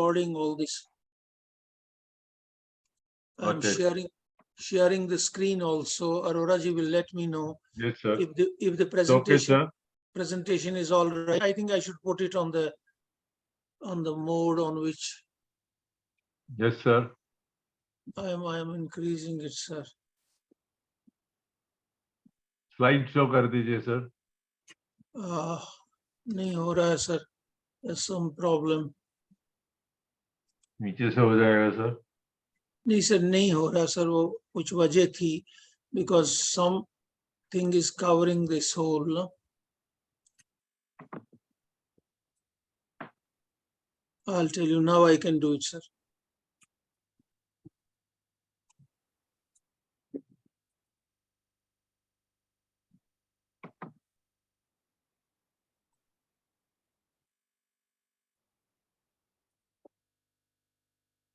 recording all this. I'm Okay. sharing the screen also. Arora ji will let me know Yes, sir. if the Okay, presentation is all right. I think I should put it on the mode on which Yes, sir. I am increasing it, sir. Slide show कर दीजिए, sir. नहीं हो रहा है, sir. There's some problem. नीचे से हो जाएगा, sir. नहीं सर, नहीं हो रहा सर, वो कुछ वजह थी, because something is covering this whole, no? I'll tell you now. I can do it, sir.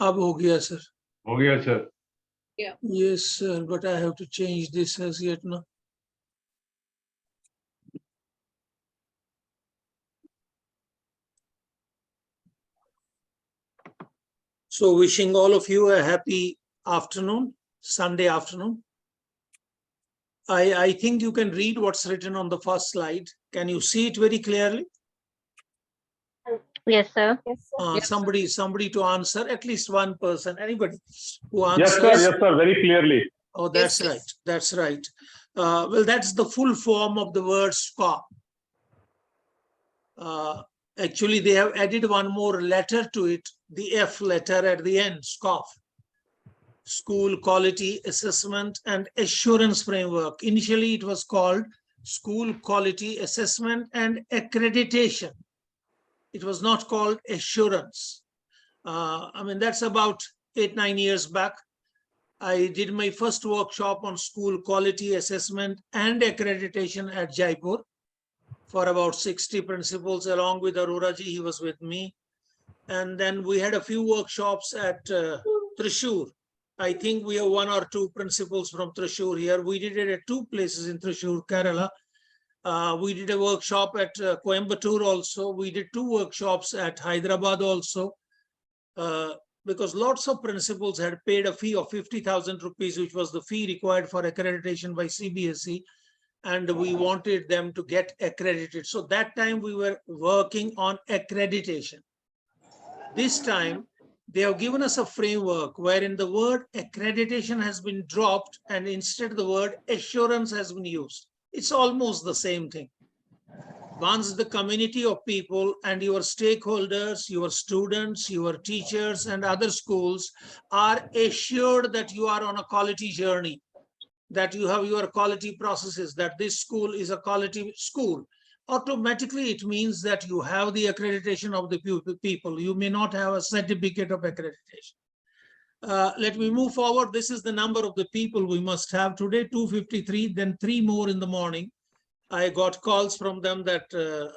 अब हो गया सर. हो गया, sir. Yeah. Yes, sir, but I have to change this as yet now. So wishing all of you a happy afternoon, Sunday afternoon. I think you can read what's written on the first slide. Can you see it very clearly? Yes, sir. Yes, Somebody to answer, at least one person, anybody who answers. Yes, sir, very clearly. Oh, that's Yes, right. That's right. Well, that's the full form of the word SQAAF. Actually, they have added one more letter to it, the F letter at the end, SQAAF. School Quality Assessment and Assurance Framework. Initially, it was called School Quality Assessment and Accreditation. It was not called Assurance. I mean, that's about 8-9 years back. I did my first workshop on school quality assessment and accreditation at Jaipur for about 60 principals, along with Arora ji. He was with me. And then we had a few workshops at Thrissur. I think we have 1 or 2 principals from Thrissur here. We did it at 2 places in Thrissur, Kerala. We did a workshop at Coimbatore also. We did 2 workshops at Hyderabad also. Because lots of principals had paid a fee of 50,000 rupees, which was the fee required for accreditation by CBSE, and we wanted them to get accredited. So that time we were working on accreditation. This time they have given us a framework wherein the word accreditation has been dropped and instead the word assurance has been used. It's almost the same thing. Once the community of people and your stakeholders, your students, your teachers and other schools are assured that you are on a quality journey, that you have your quality processes, that this school is a quality school, automatically it means that you have the accreditation of the people. You may not have a certificate of accreditation. Let me move forward. This is the number of the people we must have today, 253, then 3 more in the morning. I got calls from them that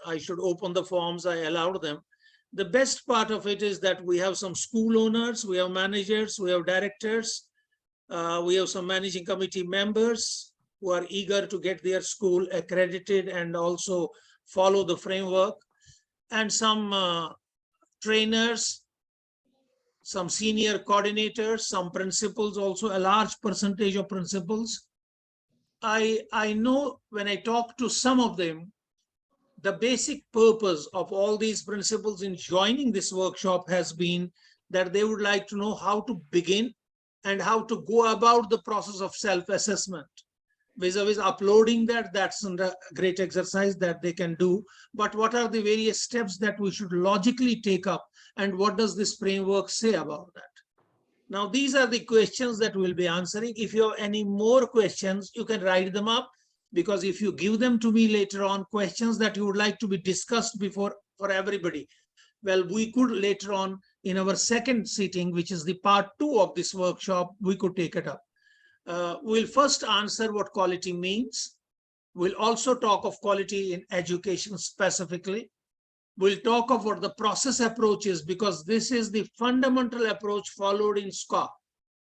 I should open the forms. I allowed them. The best part of it is that we have some school owners, we have managers, we have directors, we have some managing committee members who are eager to get their school accredited and also follow the framework, and some trainers, some senior coordinators, some principals, also a large percentage of principals. I know when I talk to some of them, the basic purpose of all these principals in joining this workshop has been that they would like to know how to begin and how to go about the process of self-assessment. Vis-a-vis uploading that's a great exercise that they can do. But what are the various steps that we should logically take up, and what does this framework say about that? Now, these are the questions that we'll be answering. If you have any more questions, you can write them up, because if you give them to me later on, questions that you would like to be discussed before for everybody, well, we could later on in our second sitting, which is the part 2 of this workshop, we could take it up. We'll first answer what quality means. We'll also talk of quality in education specifically. We'll talk of what the process approach is, because this is the fundamental approach followed in SQAAF.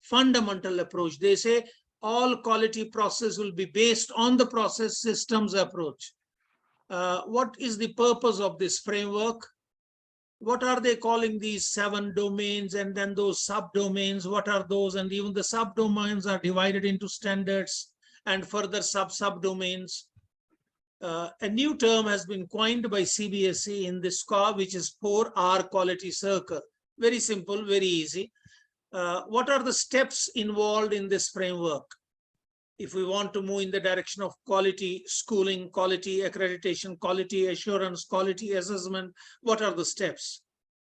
Fundamental approach. They say all quality process will be based on the process systems approach. What is the purpose of this framework? What are they calling these 7 domains, and then those subdomains? What are those? And even the subdomains are divided into standards and further subdomains. A new term has been coined by CBSE in this SQAAF, which is 4R quality circle. Very simple, very easy. What are the steps involved in this framework? If we want to move in the direction of quality schooling, quality accreditation, quality assurance, quality assessment, what are the steps?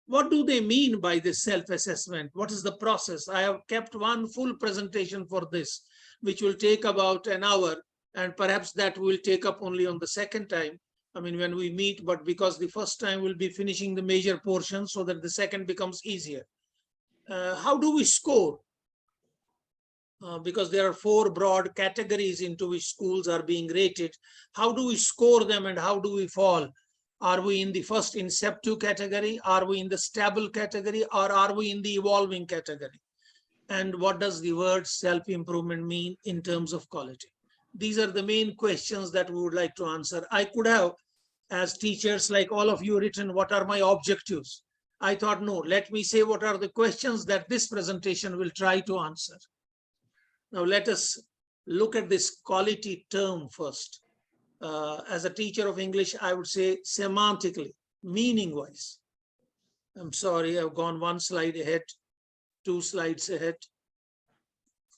What do they mean by this self-assessment? What is the process? I have kept one full presentation for this, which will take about an hour, and perhaps that will take up only on the second time. I mean, when we meet, but because the first time we'll be finishing the major portion so that the second becomes easier. How do we score? Because there are 4 broad categories into which schools are being rated. How do we score them and how do we fall? Are we in the first inceptive category? Are we in the stable category? Or are we in the evolving category? And what does the word self-improvement mean in terms of quality? These are the main questions that we would like to answer. I could have, as teachers like all of you, written what are my objectives. I thought, no, let me say what are the questions that this presentation will try to answer. Now let us look at this quality term first. As a teacher of English, I would say semantically, meaning-wise. I'm sorry, I've gone 1 slide ahead, 2 slides ahead.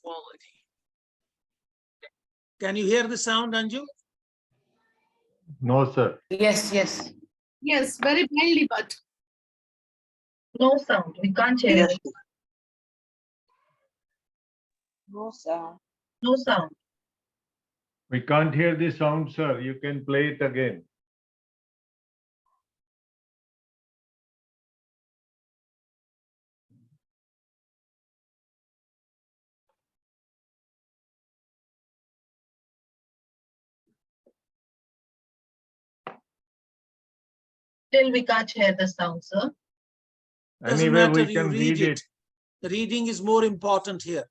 Quality. Can you hear the sound, Anju? No, sir. Yes, yes. Yes, very plainly, but No sound. We can't hear it. No sound. No sound. We can't hear the sound, sir. You can play it again. Still we can't hear the sound, sir. Doesn't Anyway, matter, we you can read read it. it. Reading is more important here.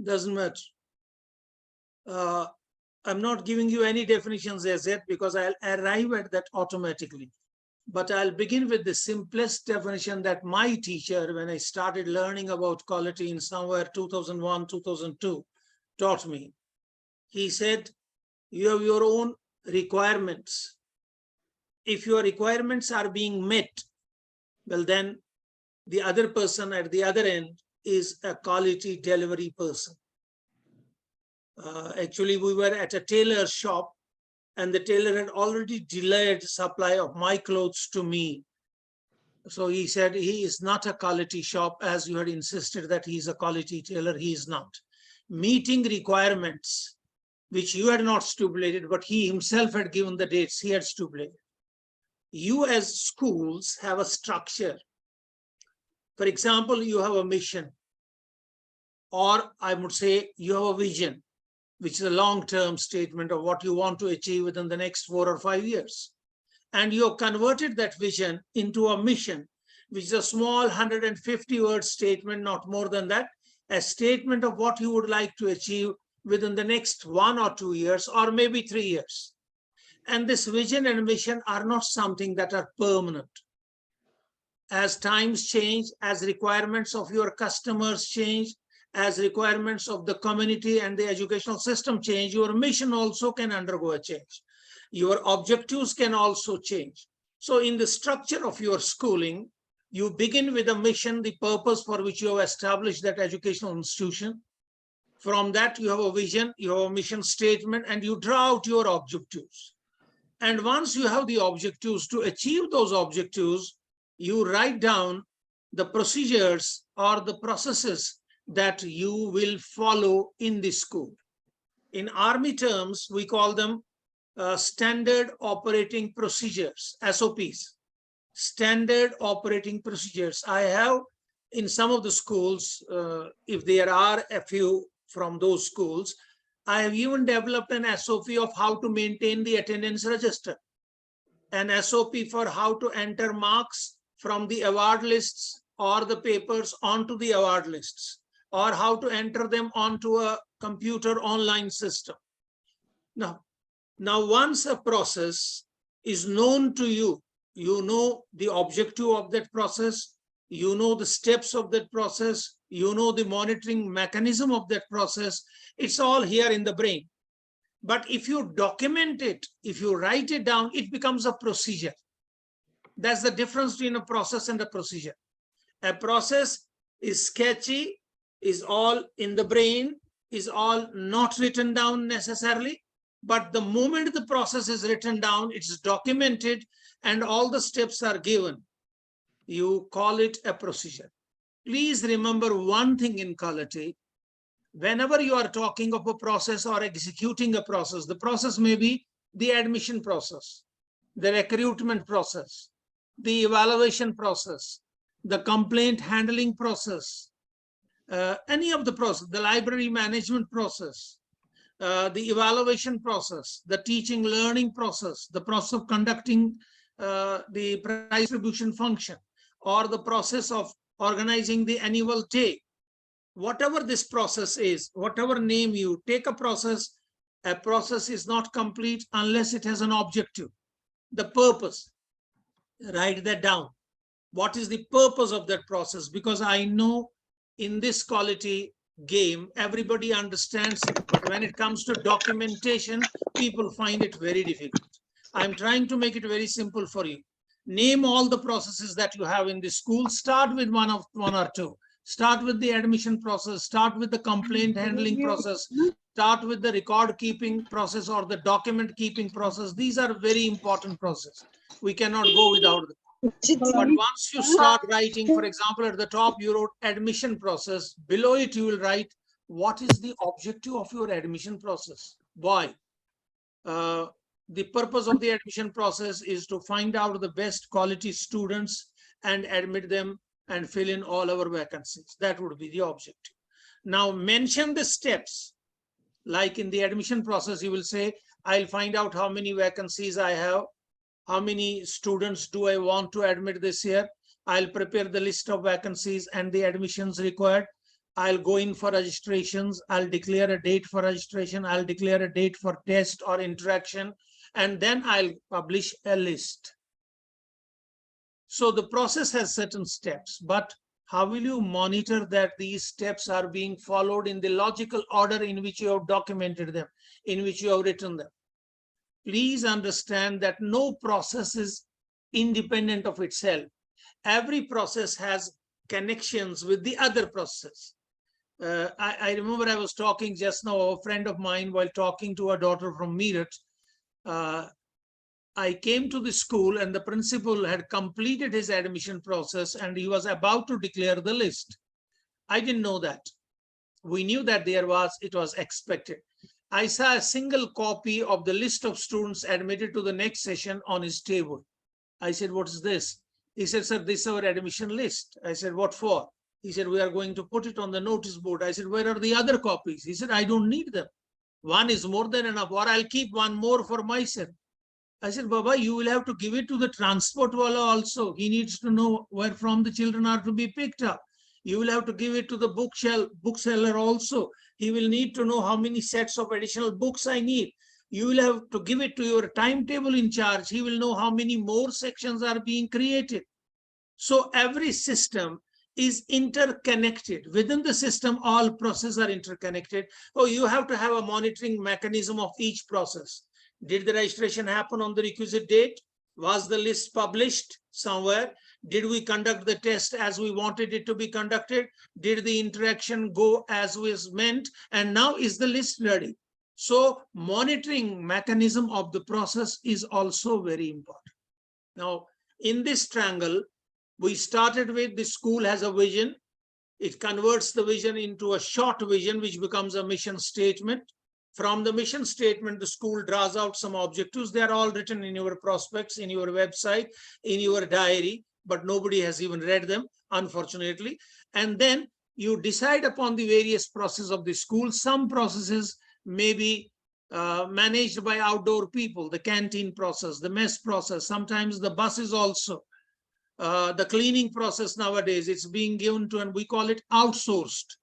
Doesn't matter. I'm not giving you any definitions as yet because I'll arrive at that automatically. But I'll begin with the simplest definition that my teacher, when I started learning about quality in somewhere 2001, 2002, taught me. He said, you have your own requirements. If your requirements are being met, well, then the other person at the other end is a quality delivery person. Actually, we were at a tailor shop and the tailor had already delayed supply of my clothes to me. So he said, he is not a quality shop as you had insisted that he is a quality tailor. He is not. Meeting requirements, which you had not stipulated, but he himself had given the dates he had stipulated. You as schools have a structure. For example, you have a mission, or I would say you have a vision, which is a long-term statement of what you want to achieve within the next 4 or 5 years. And you have converted that vision into a mission, which is a small 150-word statement, not more than that, a statement of what you would like to achieve within the next 1 or 2 years, or maybe 3 years. And this vision and mission are not something that are permanent. As times change, as requirements of your customers change, as requirements of the community and the educational system change, your mission also can undergo a change. Your objectives can also change. So in the structure of your schooling, you begin with a mission, the purpose for which you have established that educational institution. From that, you have a vision, you have a mission statement, and you draw out your objectives. And once you have the objectives, to achieve those objectives, you write down the procedures or the processes that you will follow in the school. In Army terms, we call them standard operating procedures, SOPs. Standard operating procedures. I have in some of the schools, if there are a few from those schools, I have even developed an SOP of how to maintain the attendance register, an SOP for how to enter marks from the award lists or the papers onto the award lists, or how to enter them onto a computer online system. Now once a process is known to you, you know the objective of that process, you know the steps of that process, you know the monitoring mechanism of that process. It's all here in the brain. But if you document it, if you write it down, it becomes a procedure. That's the difference between a process and a procedure. A process is sketchy, is all in the brain, is all not written down necessarily. But the moment the process is written down, it's documented and all the steps are given, you call it a procedure. Please remember one thing in quality. Whenever you are talking of a process or executing a process, the process may be the admission process, the recruitment process, the evaluation process, the complaint handling process, any of the process, the library management process, the evaluation process, the teaching learning process, the process of conducting the prize distribution function, or the process of organizing the annual day. Whatever this process is, whatever name you take a process is not complete unless it has an objective, the purpose. Write that down. What is the purpose of that process? Because I know in this quality game, everybody understands it, but when it comes to documentation, people find it very difficult. I'm trying to make it very simple for you. Name all the processes that you have in the school. Start with one or two. Start with the admission process, start with the complaint handling process, start with the record keeping process or the document keeping process. These are very important processes. We cannot go without them. But once you start writing, for example, at the top, you wrote admission process. Below it, you will write, what is the objective of your admission process? Why? The purpose of the admission process is to find out the best quality students and admit them and fill in all our vacancies. That would be the objective. Now mention the steps. Like in the admission process, you will say, I'll find out how many vacancies I have, how many students do I want to admit this year. I'll prepare the list of vacancies and the admissions required. I'll go in for registrations. I'll declare a date for registration. I'll declare a date for test or interaction. And then I'll publish a list. So the process has certain steps, but how will you monitor that these steps are being followed in the logical order in which you have documented them, in which you have written them? Please understand that no process is independent of itself. Every process has connections with the other process. I remember I was talking just now, a friend of mine, while talking to a daughter from Meerut, I came to the school and the principal had completed his admission process and he was about to declare the list. I didn't know that. We knew that it was expected. I saw a single copy of the list of students admitted to the next session on his table. I said, what is this? He said, sir, this is our admission list. I said, what for? He said, we are going to put it on the notice board. I said, where are the other copies? He said, I don't need them. One is more than enough, or I'll keep one more for myself. I said, Baba, you will have to give it to the transport wala also. He needs to know where from the children are to be picked up. You will have to give it to the bookseller also. He will need to know how many sets of additional books I need. You will have to give it to your timetable in charge. He will know how many more sections are being created. So every system is interconnected. Within the system, all processes are interconnected. Oh, you have to have a monitoring mechanism of each process. Did the registration happen on the requisite date? Was the list published somewhere? Did we conduct the test as we wanted it to be conducted? Did the interaction go as was meant? And now is the list ready? So monitoring mechanism of the process is also very important. Now, in this triangle, we started with the school has a vision. It converts the vision into a short vision, which becomes a mission statement. From the mission statement, the school draws out some objectives. They are all written in your prospects, in your website, in your diary, but nobody has even read them, unfortunately. And then you decide upon the various processes of the school. Some processes may be managed by outdoor people, the canteen process, the mess process, sometimes the buses also. The cleaning process nowadays, it's being given to, and we call it outsourced.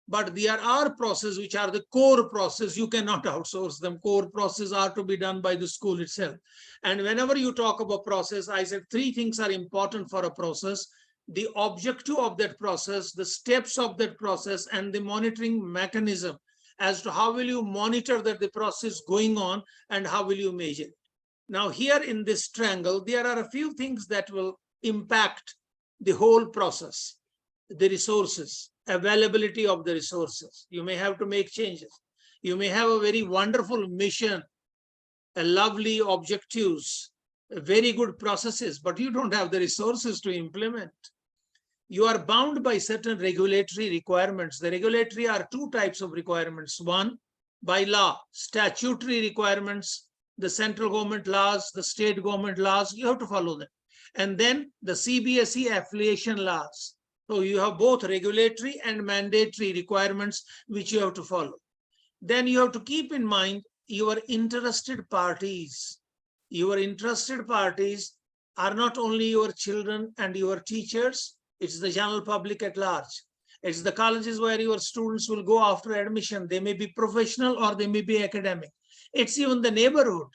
But there are processes which are the core process. You cannot outsource them. Core processes are to be done by the school itself. And whenever you talk about process, I said three things are important for a process: the objective of that process, the steps of that process, and the monitoring mechanism as to how will you monitor that the process is going on and how will you measure it. Now here in this triangle, there are a few things that will impact the whole process. The resources, availability of the resources. You may have to make changes. You may have a very wonderful mission, a lovely objectives, very good processes, but you don't have the resources to implement. You are bound by certain regulatory requirements. The regulatory are two types of requirements. One, by law, statutory requirements, the central government laws, the state government laws, you have to follow them. And then the CBSE affiliation laws. So you have both regulatory and mandatory requirements which you have to follow. Then you have to keep in mind your interested parties. Your interested parties are not only your children and your teachers, it's the general public at large. It's the colleges where your students will go after admission. They may be professional or they may be academic. It's even the neighborhood.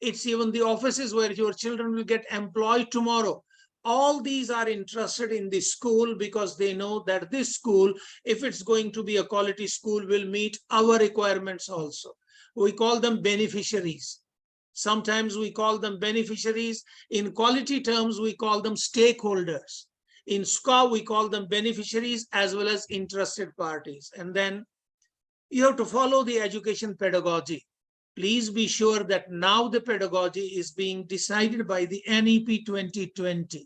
It's even the offices where your children will get employed tomorrow. All these are interested in the school because they know that this school, if it's going to be a quality school, will meet our requirements also. We call them beneficiaries. Sometimes we call them beneficiaries. In quality terms, we call them stakeholders. In SQAAF, we call them beneficiaries as well as interested parties. And then you have to follow the education pedagogy. Please be sure that now the pedagogy is being decided by the NEP 2020.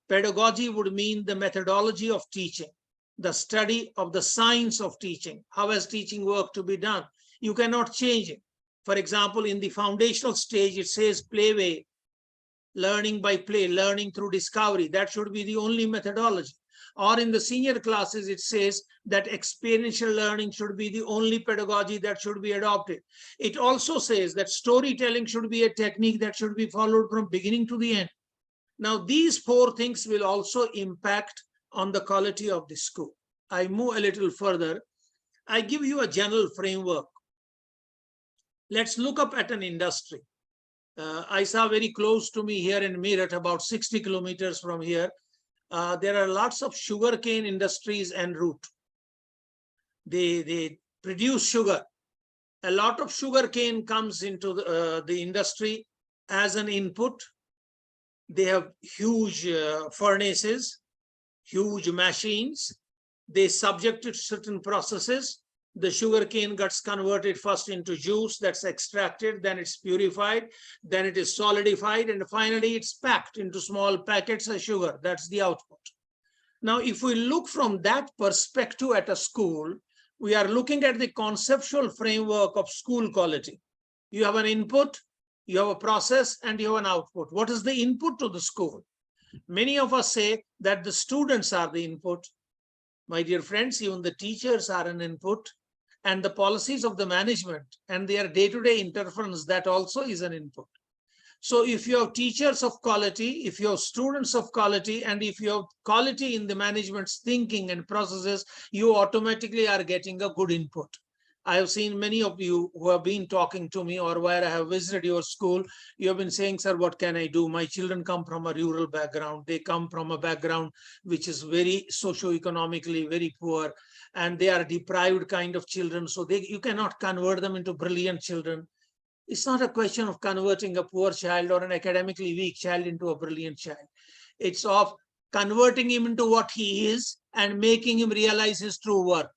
Pedagogy would mean the methodology of teaching, the study of the science of teaching. How has teaching work to be done? You cannot change it. For example, in the foundational stage, it says playway, learning by play, learning through discovery. That should be the only methodology. Or in the senior classes, it says that experiential learning should be the only pedagogy that should be adopted. It also says that storytelling should be a technique that should be followed from beginning to the end. Now, these four things will also impact on the quality of the school. I move a little further. I give you a general framework. Let's look up at an industry. I saw very close to me here in Meerut, about 60 kilometers from here. There are lots of sugarcane industries en route. They produce sugar. A lot of sugarcane comes into the industry as an input. They have huge furnaces, huge machines. They subject it to certain processes. The sugarcane gets converted first into juice that's extracted, then it's purified, then it is solidified, and finally it's packed into small packets of sugar. That's the output. Now, if we look from that perspective at a school, we are looking at the conceptual framework of school quality. You have an input, you have a process, and you have an output. What is the input to the school? Many of us say that the students are the input. My dear friends, even the teachers are an input, and the policies of the management and their day-to-day interference, that also is an input. So if you have teachers of quality, if you have students of quality, and if you have quality in the management's thinking and processes, you automatically are getting a good input. I have seen many of you who have been talking to me or where I have visited your school. You have been saying, sir, what can I do? My children come from a rural background. They come from a background which is very socio-economically very poor, and they are deprived kind of children. So you cannot convert them into brilliant children. It's not a question of converting a poor child or an academically weak child into a brilliant child. It's of converting him into what he is and making him realize his true worth.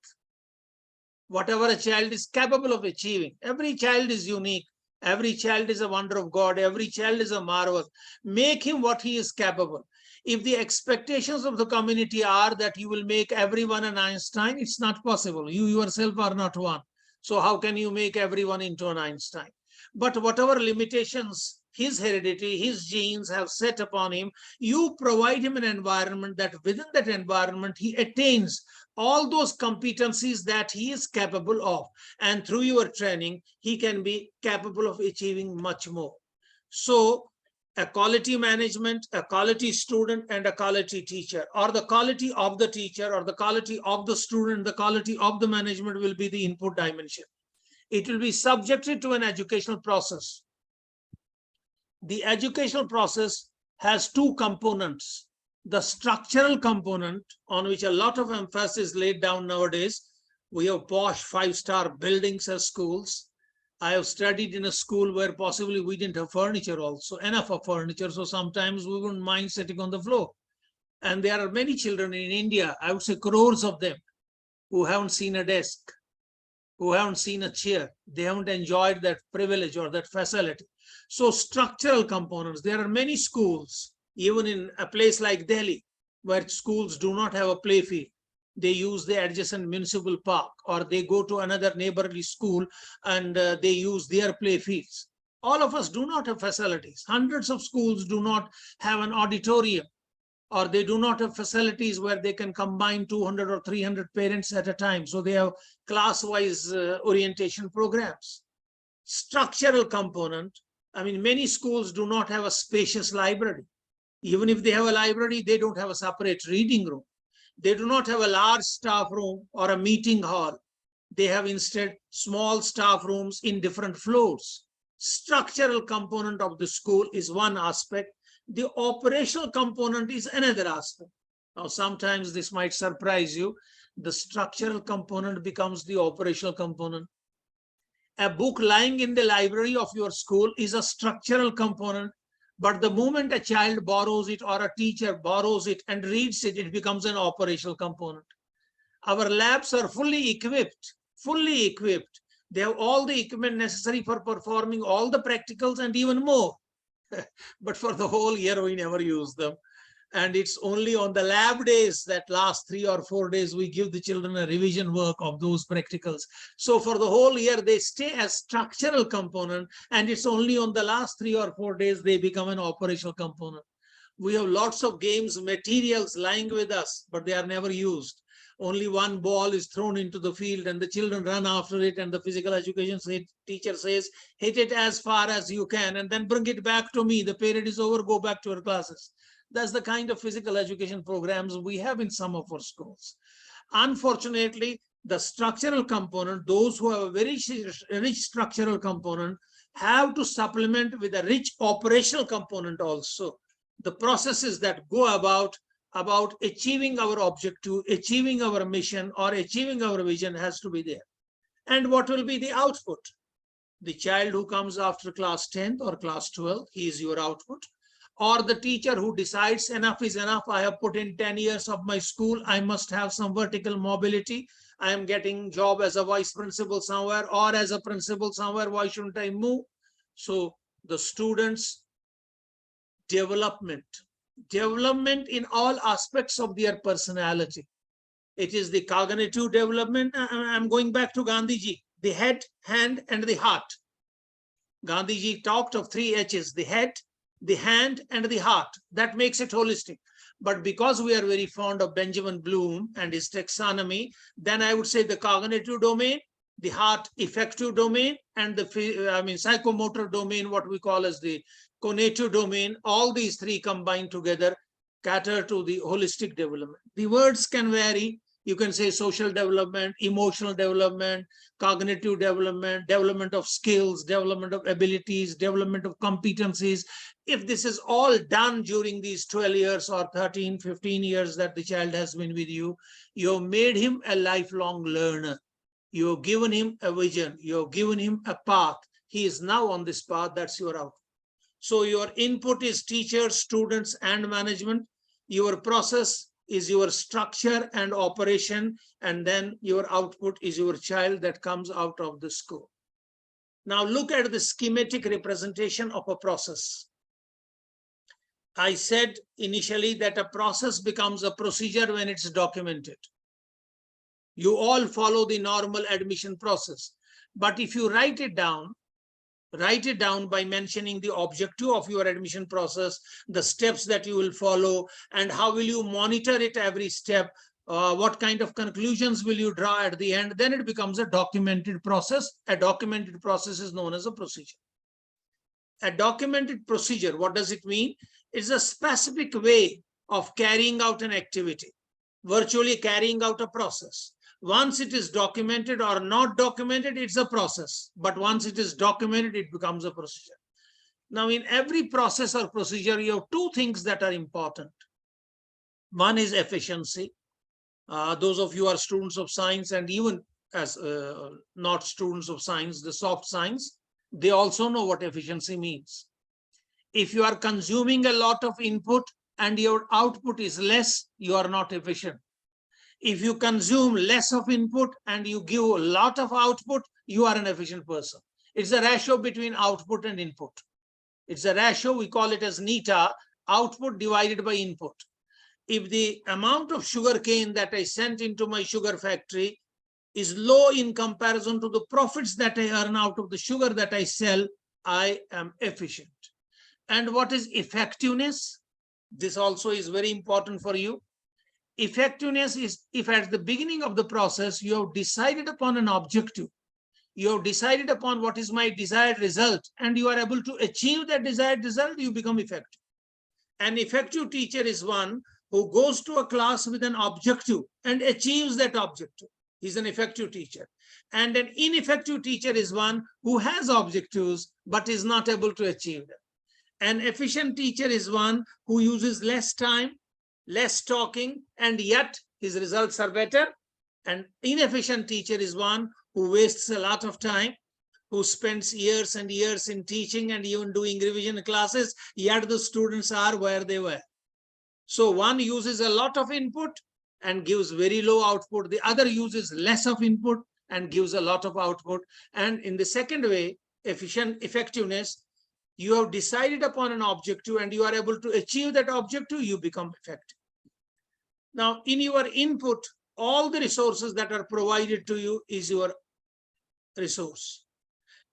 Whatever a child is capable of achieving. Every child is unique. Every child is a wonder of God. Every child is a marvel. Make him what he is capable. If the expectations of the community are that you will make everyone an Einstein, it's not possible. You yourself are not one. So how can you make everyone into an Einstein? But whatever limitations his heredity, his genes have set upon him, you provide him an environment that within that environment he attains all those competencies that he is capable of. And through your training, he can be capable of achieving much more. So a quality management, a quality student, and a quality teacher, or the quality of the teacher, or the quality of the student, the quality of the management will be the input dimension. It will be subjected to an educational process. The educational process has two components. The structural component, on which a lot of emphasis is laid down nowadays. We have posh 5-star buildings as schools. I have studied in a school where possibly we didn't have furniture also, enough of furniture. So sometimes we wouldn't mind sitting on the floor. And there are many children in India, I would say crores of them, who haven't seen a desk, who haven't seen a chair. They haven't enjoyed that privilege or that facility. So structural components, there are many schools, even in a place like Delhi, where schools do not have a play field. They use the adjacent municipal park, or they go to another neighborly school and they use their play fields. All of us do not have facilities. Hundreds of schools do not have an auditorium, or they do not have facilities where they can combine 200 or 300 parents at a time. So they have class-wise orientation programs. Structural component, I mean, many schools do not have a spacious library. Even if they have a library, they don't have a separate reading room. They do not have a large staff room or a meeting hall. They have instead small staff rooms in different floors. Structural component of the school is one aspect. The operational component is another aspect. Now, sometimes this might surprise you. The structural component becomes the operational component. A book lying in the library of your school is a structural component, but the moment a child borrows it or a teacher borrows it and reads it, it becomes an operational component. Our labs are fully equipped. They have all the equipment necessary for performing all the practicals and even more. But for the whole year, we never use them. And it's only on the lab days, that last 3 or 4 days, we give the children a revision work of those practicals. So for the whole year, they stay as structural component, and it's only on the last 3 or 4 days they become an operational component. We have lots of games, materials lying with us, but they are never used. Only one ball is thrown into the field and the children run after it, and the physical education teacher says, hit it as far as you can and then bring it back to me. The period is over, go back to your classes. That's the kind of physical education programs we have in some of our schools. Unfortunately, the structural component, those who have a very rich structural component, have to supplement with a rich operational component also. The processes that go about achieving our objective, achieving our mission, or achieving our vision has to be there. And what will be the output? The child who comes after class 10th or class 12, he is your output. Or the teacher who decides enough is enough. I have put in 10 years of my school. I must have some vertical mobility. I am getting job as a vice principal somewhere or as a principal somewhere. Why shouldn't I move? So the students' development in all aspects of their personality. It is the cognitive development. I'm going back to Gandhiji, the head, hand, and the heart. Gandhiji talked of 3 H's, the head, the hand, and the heart. That makes it holistic. But because we are very fond of Benjamin Bloom and his taxonomy, then I would say the cognitive domain, the heart effective domain, and the psychomotor domain, what we call as the cognitive domain, all these 3 combined together cater to the holistic development. The words can vary. You can say social development, emotional development, cognitive development, development of skills, development of abilities, development of competencies. If this is all done during these 12 years or 13, 15 years that the child has been with you, you've made him a lifelong learner. You've given him a vision. You've given him a path. He is now on this path. That's your output. So your input is teachers, students, and management. Your process is your structure and operation, and then your output is your child that comes out of the school. Now look at the schematic representation of a process. I said initially that a process becomes a procedure when it's documented. You all follow the normal admission process, but if you write it down by mentioning the objective of your admission process, the steps that you will follow, and how will you monitor it every step, what kind of conclusions will you draw at the end, then it becomes a documented process. A documented process is known as a procedure. A documented procedure, what does it mean? It's a specific way of carrying out an activity, virtually carrying out a process. Once it is documented or not documented, it's a process. But once it is documented, it becomes a procedure. Now, in every process or procedure, you have two things that are important. One is efficiency. Those of you who are students of science, and even as not students of science, the soft science, they also know what efficiency means. If you are consuming a lot of input and your output is less, you are not efficient. If you consume less of input and you give a lot of output, you are an efficient person. It's a ratio between output and input. It's a ratio, we call it as neta, output divided by input. If the amount of sugar cane that I sent into my sugar factory is low in comparison to the profits that I earn out of the sugar that I sell, I am efficient. And what is effectiveness? This also is very important for you. Effectiveness is if at the beginning of the process, you have decided upon an objective, you have decided upon what is my desired result, and you are able to achieve that desired result, you become effective. An effective teacher is one who goes to a class with an objective and achieves that objective. He's an effective teacher. And an ineffective teacher is one who has objectives, but is not able to achieve them. An efficient teacher is one who uses less time, less talking, and yet his results are better. An inefficient teacher is one who wastes a lot of time, who spends years and years in teaching and even doing revision classes, yet the students are where they were. So one uses a lot of input and gives very low output. The other uses less of input and gives a lot of output. And in the second way, effectiveness, you have decided upon an objective and you are able to achieve that objective, you become effective. Now, in your input, all the resources that are provided to you is your resource.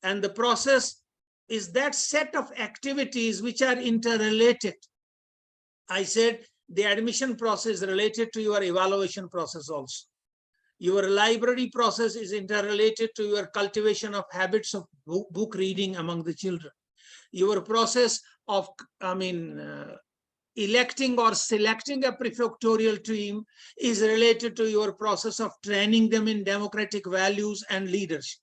And the process is that set of activities which are interrelated. I said the admission process is related to your evaluation process also. Your library process is interrelated to your cultivation of habits of book reading among the children. Your process of, electing or selecting a prefectorial team is related to your process of training them in democratic values and leadership.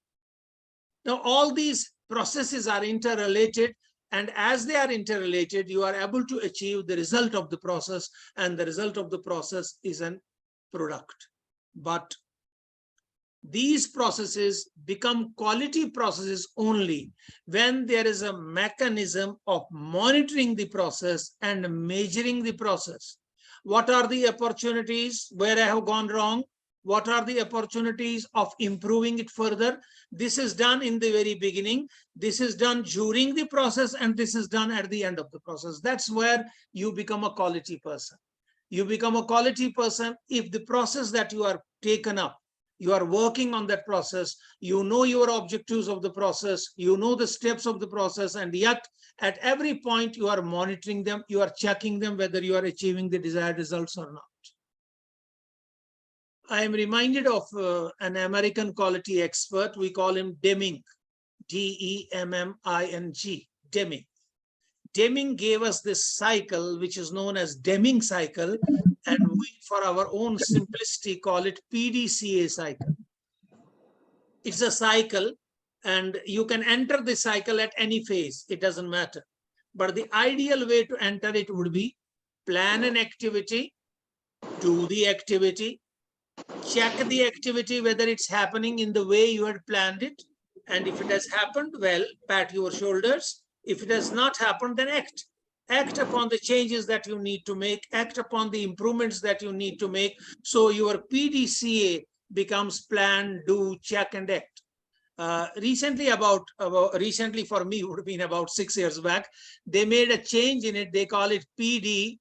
Now, all these processes are interrelated, and as they are interrelated, you are able to achieve the result of the process, and the result of the process is a product. But these processes become quality processes only when there is a mechanism of monitoring the process and measuring the process. What are the opportunities where I have gone wrong? What are the opportunities of improving it further? This is done in the very beginning. This is done during the process, and this is done at the end of the process. That's where you become a quality person. You become a quality person if the process that you are taken up, you are working on that process, you know your objectives of the process, you know the steps of the process, and yet at every point you are monitoring them, you are checking them whether you are achieving the desired results or not. I am reminded of an American quality expert. We call him Deming, D-E-M-M-I-N-G, Deming. Deming gave us this cycle, which is known as Deming cycle, and we, for our own simplicity, call it PDCA cycle. It's a cycle, and you can enter the cycle at any phase. It doesn't matter. But the ideal way to enter it would be plan an activity, do the activity, check the activity, whether it's happening in the way you had planned it. And if it has happened, well, pat your shoulders. If it has not happened, then act. Act upon the changes that you need to make, act upon the improvements that you need to make. So your PDCA becomes plan, do, check, and act. Recently for me, would have been about 6 years back, they made a change in it. They call it PDSA,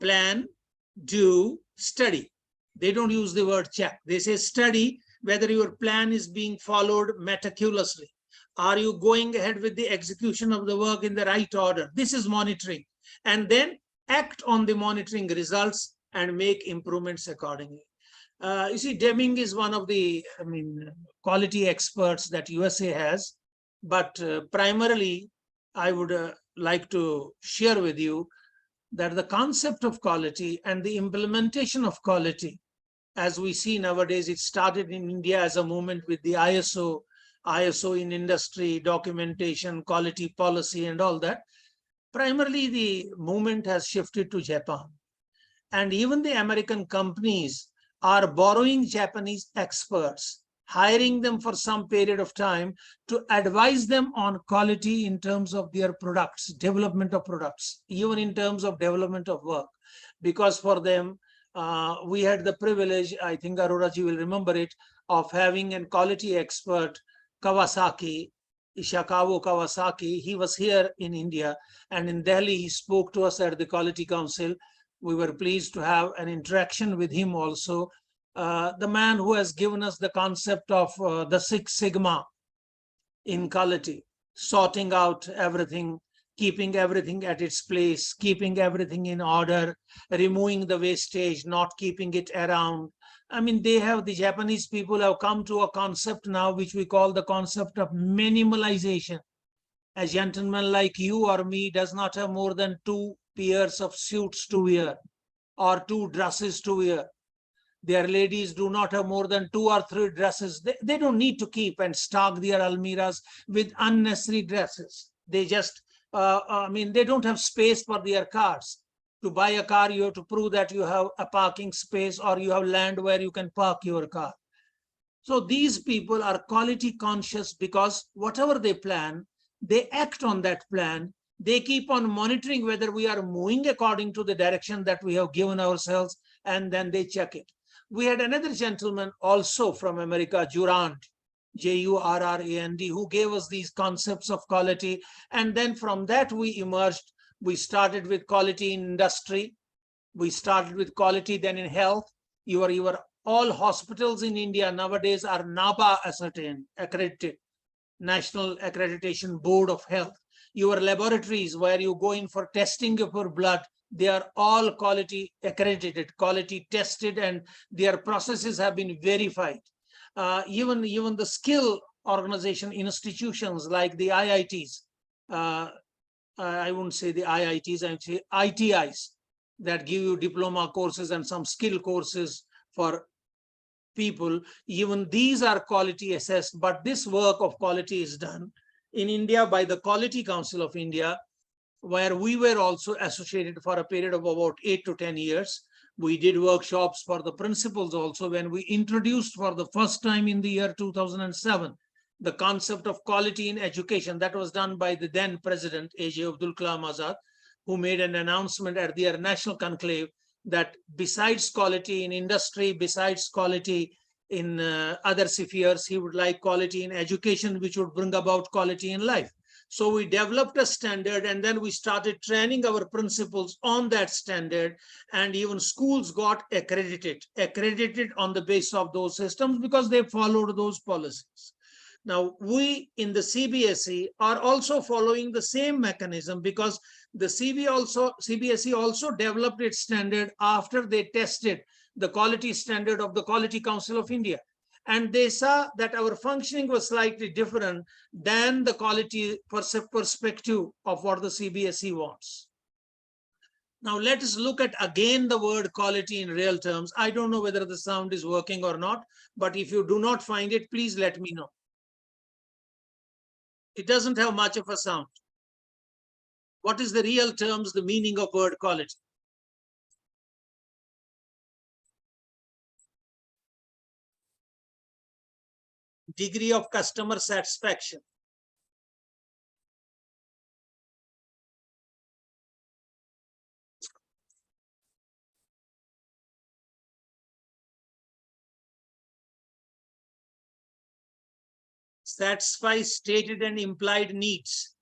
plan, do, study. They don't use the word check. They say study whether your plan is being followed meticulously. Are you going ahead with the execution of the work in the right order? This is monitoring. And then act on the monitoring results and make improvements accordingly. You see, Deming is one of the, quality experts that USA has. But primarily, I would like to share with you that the concept of quality and the implementation of quality, as we see nowadays, it started in India as a movement with the ISO in industry, documentation, quality policy, and all that. Primarily, the movement has shifted to Japan. And even the American companies are borrowing Japanese experts, hiring them for some period of time to advise them on quality in terms of their products, development of products, even in terms of development of work. Because for them, we had the privilege, I think Aroraji will remember it, of having a quality expert, Kawasaki, Ishikawa Kawasaki. He was here in India, and in Delhi, he spoke to us at the Quality Council. We were pleased to have an interaction with him also. The man who has given us the concept of the 6 Sigma in quality, sorting out everything, keeping everything at its place, keeping everything in order, removing the wastage, not keeping it around. The Japanese people have come to a concept now, which we call the concept of minimalization. A gentleman like you or me does not have more than 2 pairs of suits to wear or 2 dresses to wear. Their ladies do not have more than 2 or 3 dresses. They don't need to keep and stock their almiras with unnecessary dresses. They just, they don't have space for their cars. To buy a car, you have to prove that you have a parking space or you have land where you can park your car. So these people are quality conscious because whatever they plan, they act on that plan. They keep on monitoring whether we are moving according to the direction that we have given ourselves, and then they check it. We had another gentleman also from America, Jurand, Jurrand, who gave us these concepts of quality. And then from that we emerged. We started with quality in industry. We started with quality then in health. All hospitals in India nowadays are NABA accredited, National Accreditation Board of Health. Your laboratories where you go in for testing of your blood, they are all quality accredited, quality tested, and their processes have been verified. Even the skill organization institutions like the IITs, I wouldn't say the IITs, I would say ITIs, that give you diploma courses and some skill courses for people. Even these are quality assessed, but this work of quality is done in India by the Quality Council of India, where we were also associated for a period of about 8 to 10 years. We did workshops for the principals also when we introduced for the first time in the year 2007 the concept of quality in education. That was done by the then president, A.J. Abdul Kalam Azad, who made an announcement at their national conclave that besides quality in industry, besides quality in other spheres, he would like quality in education, which would bring about quality in life. So we developed a standard, and then we started training our principals on that standard, and even schools got accredited on the basis of those systems because they followed those policies. Now, we in the CBSE are also following the same mechanism because the CBSE also developed its standard after they tested the quality standard of the Quality Council of India. And they saw that our functioning was slightly different than the quality perspective of what the CBSE wants. Now let us look at again the word quality in real terms. I don't know whether the sound is working or not, but if you do not find it, please let me know. It doesn't have much of a sound. What is the real terms, the meaning of word quality? Degree of customer satisfaction. Satisfy stated and implied needs.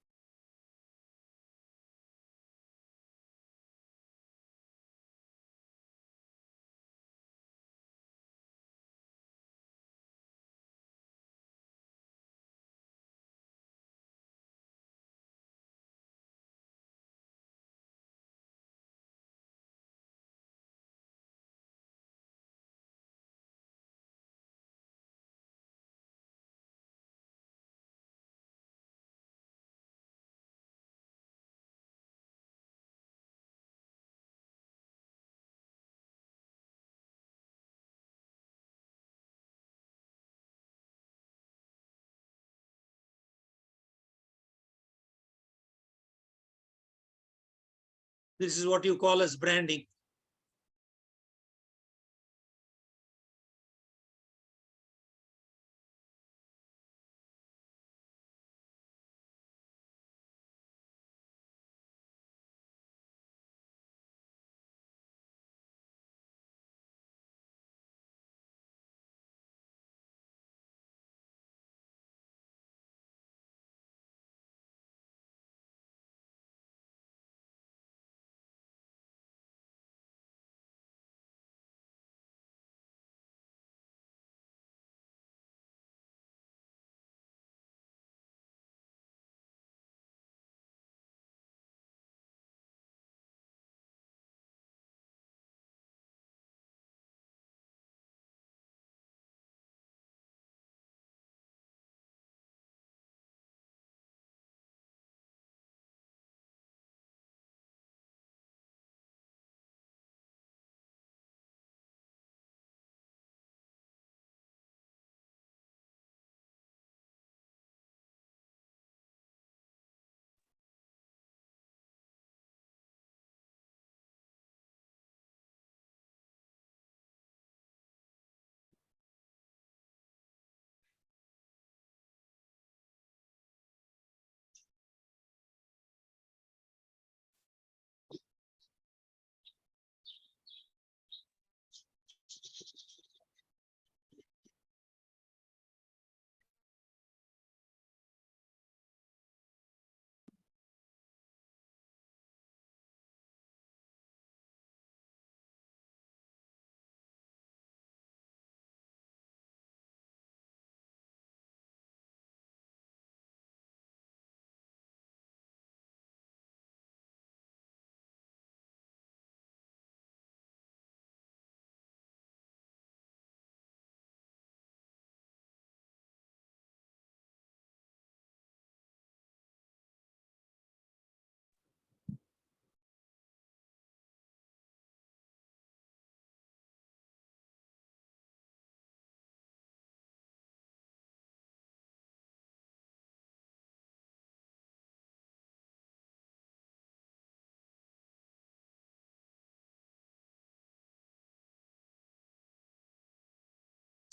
This is what you call as branding.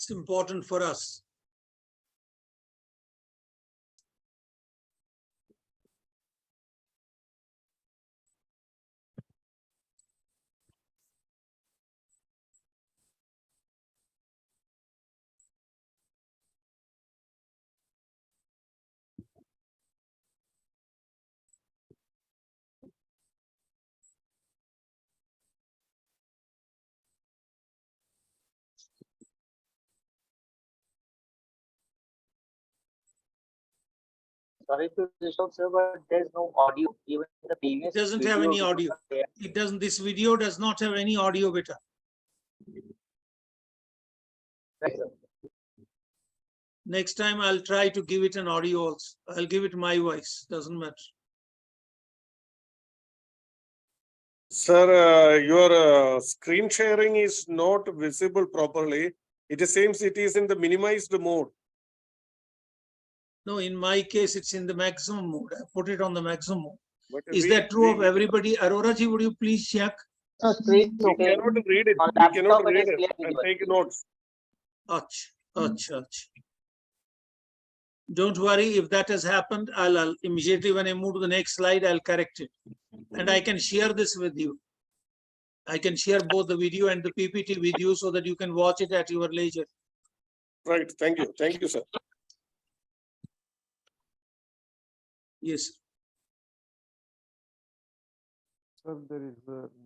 It's important for us. Sorry to disturb, sir, but there's no audio. Even the previous It doesn't have video any was audio. not there. It doesn't. This video does not have any audio, beta. Right, sir. Next time I'll try to give it an audio also. I'll give it my voice, doesn't matter. Sir, your screen sharing is not visible properly. It seems it is in the minimized mode. No, in my case, it's in the maximum mode. I put it on the maximum mode. But Is that true of everybody? Arora ji, would you please check? So screen is We okay. cannot read it. On We cannot laptop, it read is it clear and visible. take notes. Ach. Don't worry, if that has happened, I'll immediately when I move to the next slide, I'll correct it. And I can share this with you. I can share both the video and the PPT with you so that you can watch it at your leisure. Right. Thank you. Thank you, sir. Yes. Sir, there is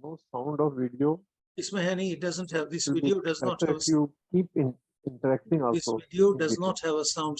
no sound of video. Ismahani, it doesn't have, this It will be video does not better have, if you keep interacting this also. video in does between. not have a sound.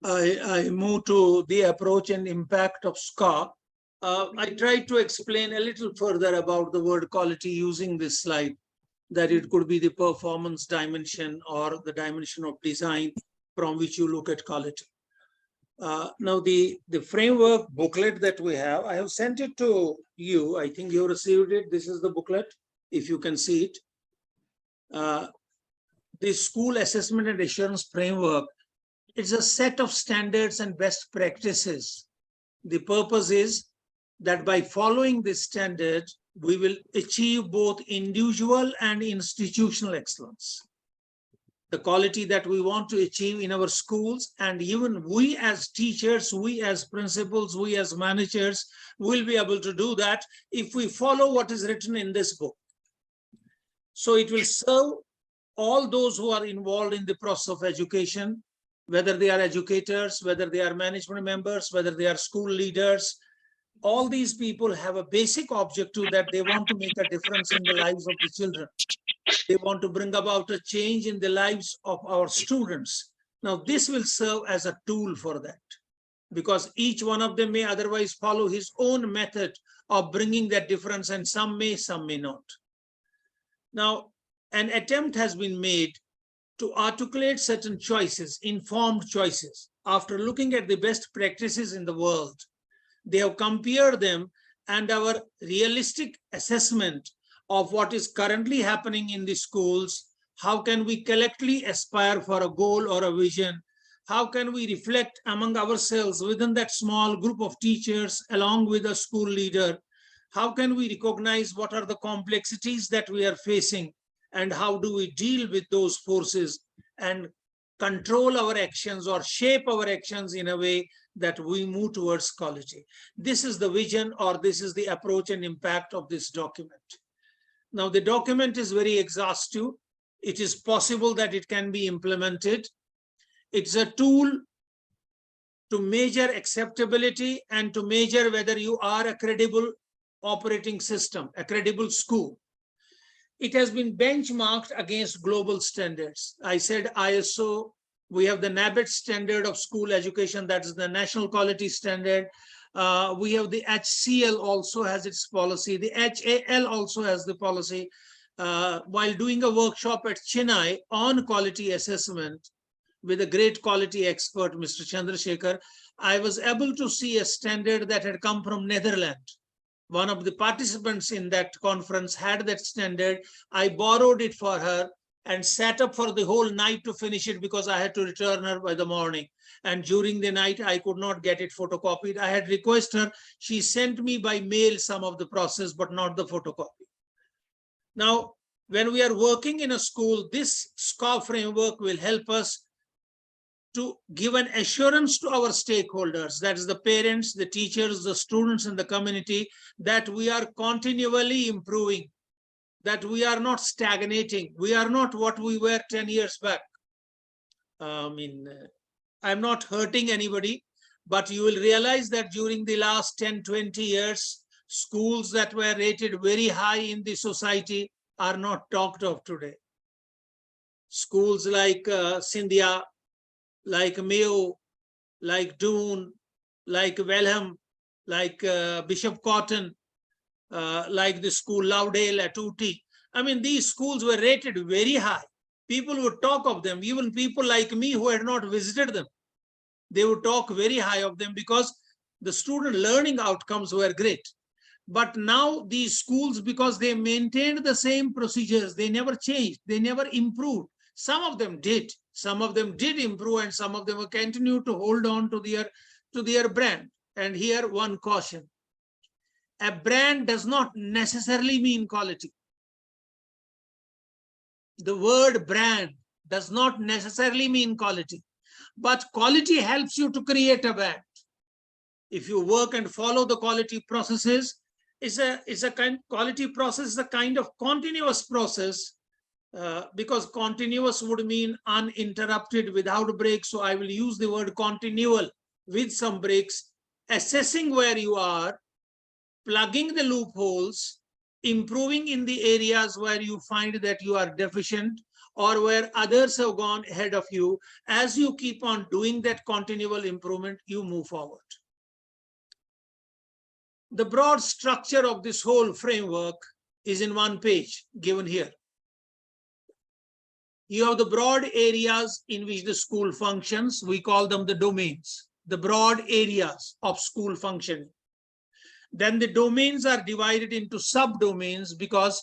I move to the approach and impact of SQAAF. I tried to explain a little further about the word quality using this slide, that it could be the performance dimension or the dimension of design from which you look at quality. Now, the framework booklet that we have, I have sent it to you. I think you received it. This is the booklet, if you can see it. The School Assessment and Assurance Framework, it's a set of standards and best practices. The purpose is that by following this standard, we will achieve both individual and institutional excellence. The quality that we want to achieve in our schools, and even we as teachers, we as principals, we as managers will be able to do that if we follow what is written in this book. So it will serve all those who are involved in the process of education, whether they are educators, whether they are management members, whether they are school leaders. All these people have a basic objective that they want to make a difference in the lives of the children. They want to bring about a change in the lives of our students. Now, this will serve as a tool for that, because each one of them may otherwise follow his own method of bringing that difference, and some may not. Now, an attempt has been made to articulate certain choices, informed choices. After looking at the best practices in the world, they have compared them, and our realistic assessment of what is currently happening in the schools. How can we collectively aspire for a goal or a vision? How can we reflect among ourselves within that small group of teachers along with a school leader? How can we recognize what are the complexities that we are facing, and how do we deal with those forces and control our actions or shape our actions in a way that we move towards quality? This is the vision, or this is the approach and impact of this document. Now, the document is very exhaustive. It is possible that it can be implemented. It's a tool to measure acceptability and to measure whether you are a credible operating system, a credible school. It has been benchmarked against global standards. I said ISO, we have the NABET standard of school education, that is the national quality standard. We have the HCL also has its policy. The HAL also has the policy. While doing a workshop at Chennai on quality assessment with a great quality expert, Mr. Chandrasekhar, I was able to see a standard that had come from Netherlands. One of the participants in that conference had that standard. I borrowed it for her, and sat up for the whole night to finish it because I had to return her by the morning. And during the night, I could not get it photocopied. I had requested her. She sent me by mail some of the process, but not the photocopy. Now, when we are working in a school, this SQAAF framework will help us to give an assurance to our stakeholders, that is the parents, the teachers, the students, and the community, that we are continually improving, that we are not stagnating. We are not what we were 10 years back. I'm not hurting anybody, but you will realize that during the last 10, 20 years, schools that were rated very high in the society are not talked of today. Schools like Scindia, like Mayo, like Doon, like Welham, like Bishop Cotton, like the school Loudale at Ooty. I mean, these schools were rated very high. People would talk of them, even people like me who had not visited them. They would talk very high of them because the student learning outcomes were great. But now these schools, because they maintained the same procedures, they never changed, they never improved. Some of them did improve, and some of them will continue to hold on to their brand. And here one caution: a brand does not necessarily mean quality. The word brand does not necessarily mean quality, but quality helps you to create a brand. If you work and follow the quality processes, quality process is a kind of continuous process. Because continuous would mean uninterrupted, without breaks. So I will use the word continual with some breaks, assessing where you are, plugging the loopholes, improving in the areas where you find that you are deficient or where others have gone ahead of you. As you keep on doing that continual improvement, you move forward. The broad structure of this whole framework is in one page given here. You have the broad areas in which the school functions. We call them the domains, the broad areas of school functioning. Then the domains are divided into subdomains because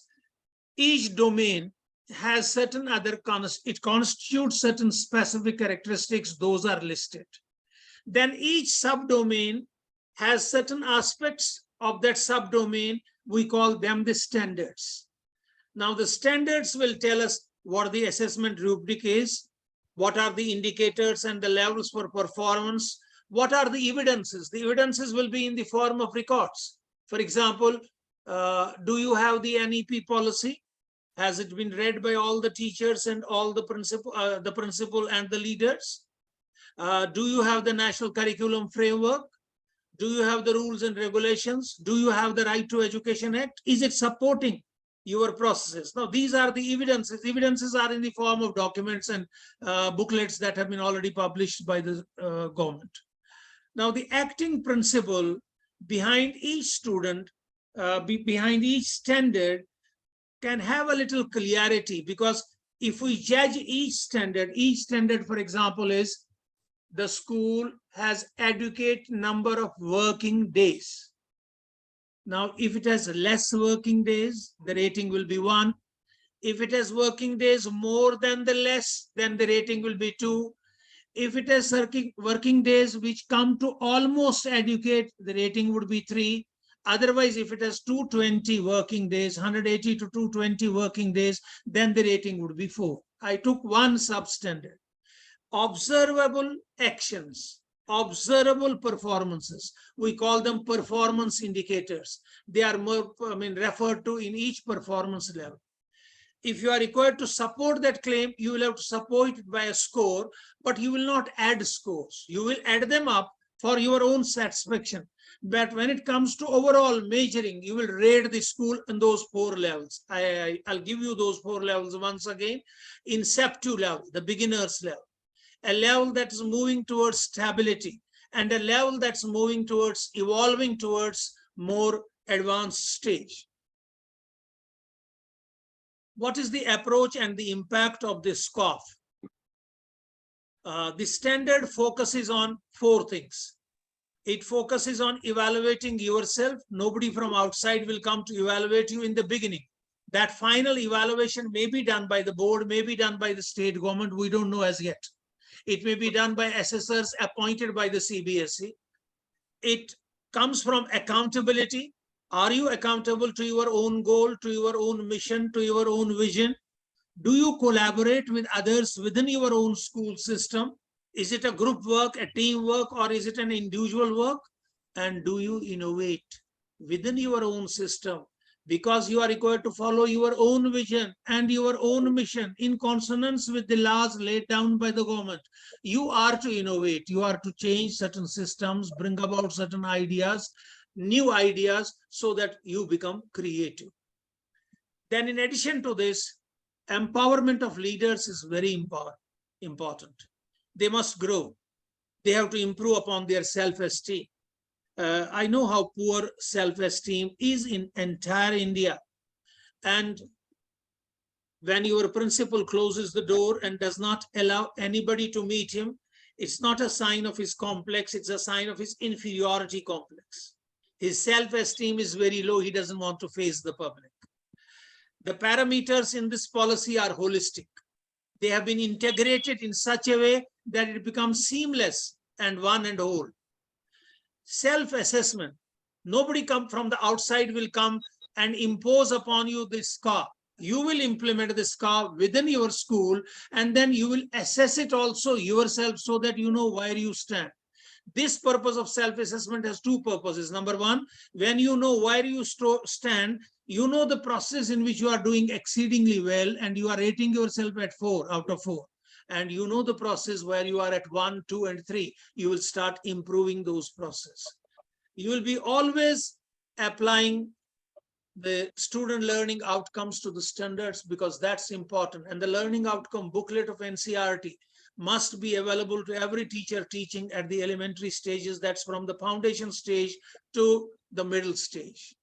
each domain has certain it constitutes certain specific characteristics. Those are listed. Then each subdomain has certain aspects of that subdomain. We call them the standards. Now the standards will tell us what the assessment rubric is, what are the indicators and the levels for performance, what are the evidences. The evidences will be in the form of records. For example, do you have the NEP policy? Has it been read by all the teachers and all the principal and the leaders? Do you have the national curriculum framework? Do you have the rules and regulations? Do you have the Right to Education Act? Is it supporting your processes? Now, these are the evidences. Evidences are in the form of documents and booklets that have been already published by the government. Now, the acting principle behind each student, behind each standard, can have a little clarity, because if we judge each standard, for example, is the school has adequate number of working days. Now, if it has less working days, the rating will be 1. If it has working days more than the less, then the rating will be 2. If it has working days which come to almost adequate, the rating would be 3. Otherwise, if it has 220 working days, 180 to 220 working days, then the rating would be 4. I took one substandard. Observable actions, observable performances. We call them performance indicators. They are more, referred to in each performance level. If you are required to support that claim, you will have to support it by a score, but you will not add scores. You will add them up for your own satisfaction. But when it comes to overall measuring, you will rate the school in those 4 levels. I'll give you those 4 levels once again. In SEP2 level, the beginner's level, a level that is moving towards stability, and a level that's moving towards evolving towards more advanced stage. What is the approach and the impact of this SQAAF? The standard focuses on 4 things. It focuses on evaluating yourself. Nobody from outside will come to evaluate you in the beginning. That final evaluation may be done by the board, may be done by the state government. We don't know as yet. It may be done by assessors appointed by the CBSE. It comes from accountability. Are you accountable to your own goal, to your own mission, to your own vision? Do you collaborate with others within your own school system? Is it a group work, a team work, or is it an individual work? And do you innovate within your own system? Because you are required to follow your own vision and your own mission in consonance with the laws laid down by the government. You are to innovate. You are to change certain systems, bring about certain ideas, new ideas, so that you become creative. Then in addition to this, empowerment of leaders is very important. They must grow. They have to improve upon their self-esteem. I know how poor self-esteem is in entire India. And when your principal closes the door and does not allow anybody to meet him, it's not a sign of his complex, it's a sign of his inferiority complex. His self-esteem is very low, he doesn't want to face the public. The parameters in this policy are holistic. They have been integrated in such a way that it becomes seamless and one and whole. Self-assessment. Nobody come from the outside will come and impose upon you this SQAAF. You will implement the SQAAF within your school, and then you will assess it also yourself so that you know where you stand. This purpose of self-assessment has two purposes. Number one, when you know where you stand, you know the process in which you are doing exceedingly well and you are rating yourself at 4 out of 4. And you know the process where you are at 1, 2, and 3. You will start improving those processes. You will be always applying the student learning outcomes to the standards, because that's important. And the learning outcome booklet of NCERT must be available to every teacher teaching at the elementary stages. That's from the foundation stage to the middle stage.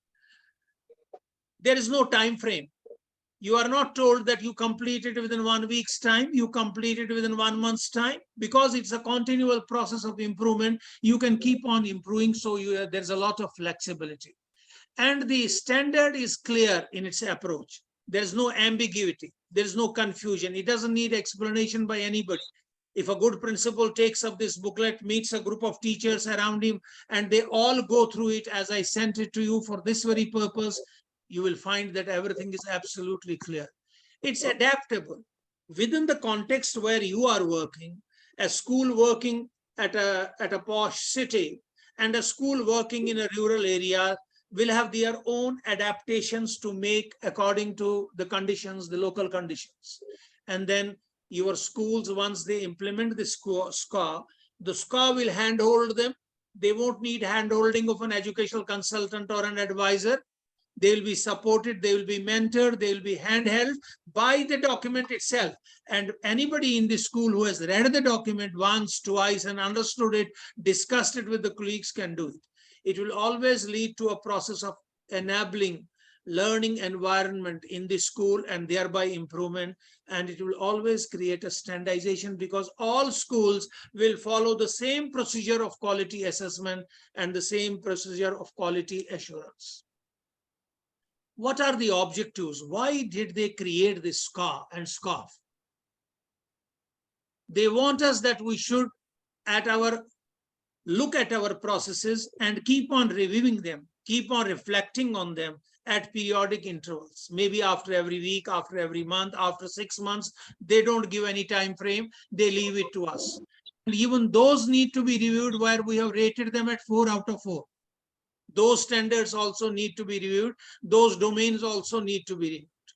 There is no time frame. You are not told that you complete it within 1 week's time, you complete it within 1 month's time, because it's a continual process of improvement. You can keep on improving, so there's a lot of flexibility. And the standard is clear in its approach. There's no ambiguity, there's no confusion. It doesn't need explanation by anybody. If a good principal takes up this booklet, meets a group of teachers around him, and they all go through it as I sent it to you for this very purpose, you will find that everything is absolutely clear. It's adaptable within the context where you are working. A school working at a posh city and a school working in a rural area will have their own adaptations to make according to the conditions, the local conditions. And then your schools, once they implement the SQAAF, the SQAAF will handhold them. They won't need handholding of an educational consultant or an advisor. They will be supported, they will be mentored, they will be handheld by the document itself. And anybody in the school who has read the document once, twice, and understood it, discussed it with the colleagues, can do it. It will always lead to a process of enabling learning environment in the school and thereby improvement. And it will always create a standardization, because all schools will follow the same procedure of quality assessment and the same procedure of quality assurance. What are the objectives? Why did they create this SQAAF and SQAAF? They want us that we should look at our processes and keep on reviewing them, keep on reflecting on them at periodic intervals, maybe after every week, after every month, after 6 months. They don't give any time frame, they leave it to us. And even those need to be reviewed where we have rated them at 4 out of 4. Those standards also need to be reviewed. Those domains also need to be reviewed.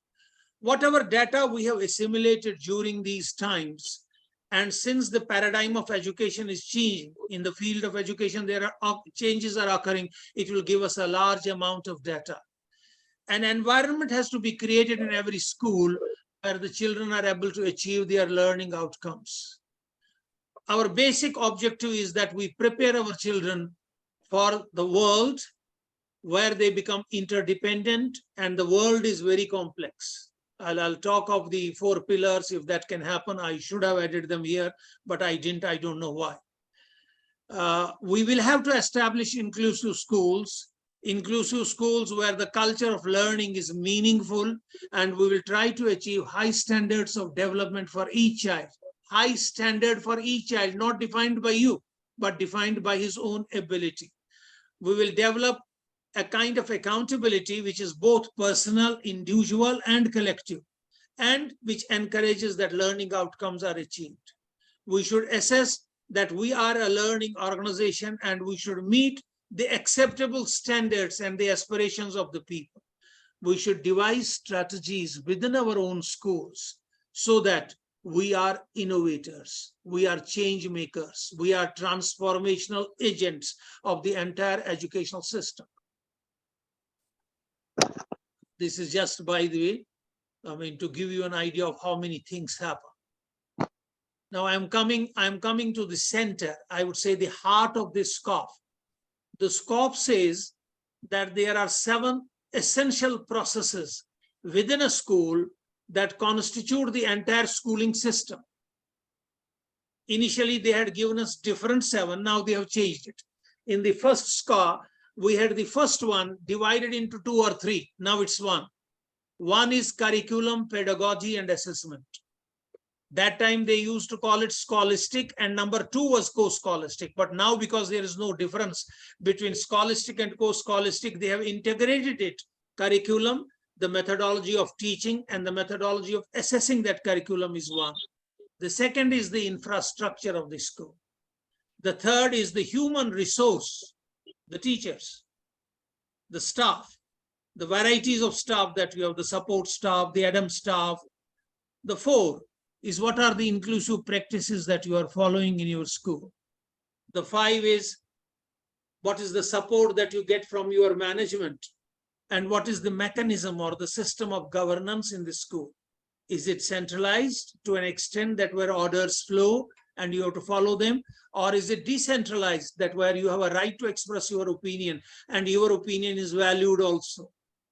Whatever data we have assimilated during these times, and since the paradigm of education is changing, in the field of education, there are changes are occurring, it will give us a large amount of data. An environment has to be created in every school where the children are able to achieve their learning outcomes. Our basic objective is that we prepare our children for the world where they become interdependent, and the world is very complex. I'll talk of the 4 pillars if that can happen. I should have added them here, but I didn't. I don't know why. We will have to establish inclusive schools. inclusive schools where the culture of learning is meaningful, and we will try to achieve high standards of development for each child. High standard for each child, not defined by you, but defined by his own ability. We will develop a kind of accountability which is both personal, individual, and collective, and which encourages that learning outcomes are achieved. We should assess that we are a learning organization and we should meet the acceptable standards and the aspirations of the people. We should devise strategies within our own schools so that we are innovators, we are change makers, we are transformational agents of the entire educational system. This is just, by the way, to give you an idea of how many things happen. Now I'm coming to the center, I would say the heart of this SQAAF. The SQAAF says that there are 7 essential processes within a school that constitute the entire schooling system. Initially, they had given us different 7, now they have changed it. In the first SQAAF, we had the first one divided into 2 or 3, now it's 1. One is curriculum, pedagogy, and assessment. That time they used to call it scholastic, and number 2 was co-scholastic. But now, because there is no difference between scholastic and co-scholastic, they have integrated it. Curriculum, the methodology of teaching, and the methodology of assessing that curriculum is one. The second is the infrastructure of the school. The third is the human resource, the teachers, the staff, the varieties of staff that we have, the support staff, the ADAM staff. The 4 is what are the inclusive practices that you are following in your school. The 5 is what is the support that you get from your management, and what is the mechanism or the system of governance in the school. Is it centralized to an extent that where orders flow and you have to follow them, or is it decentralized that where you have a right to express your opinion and your opinion is valued also?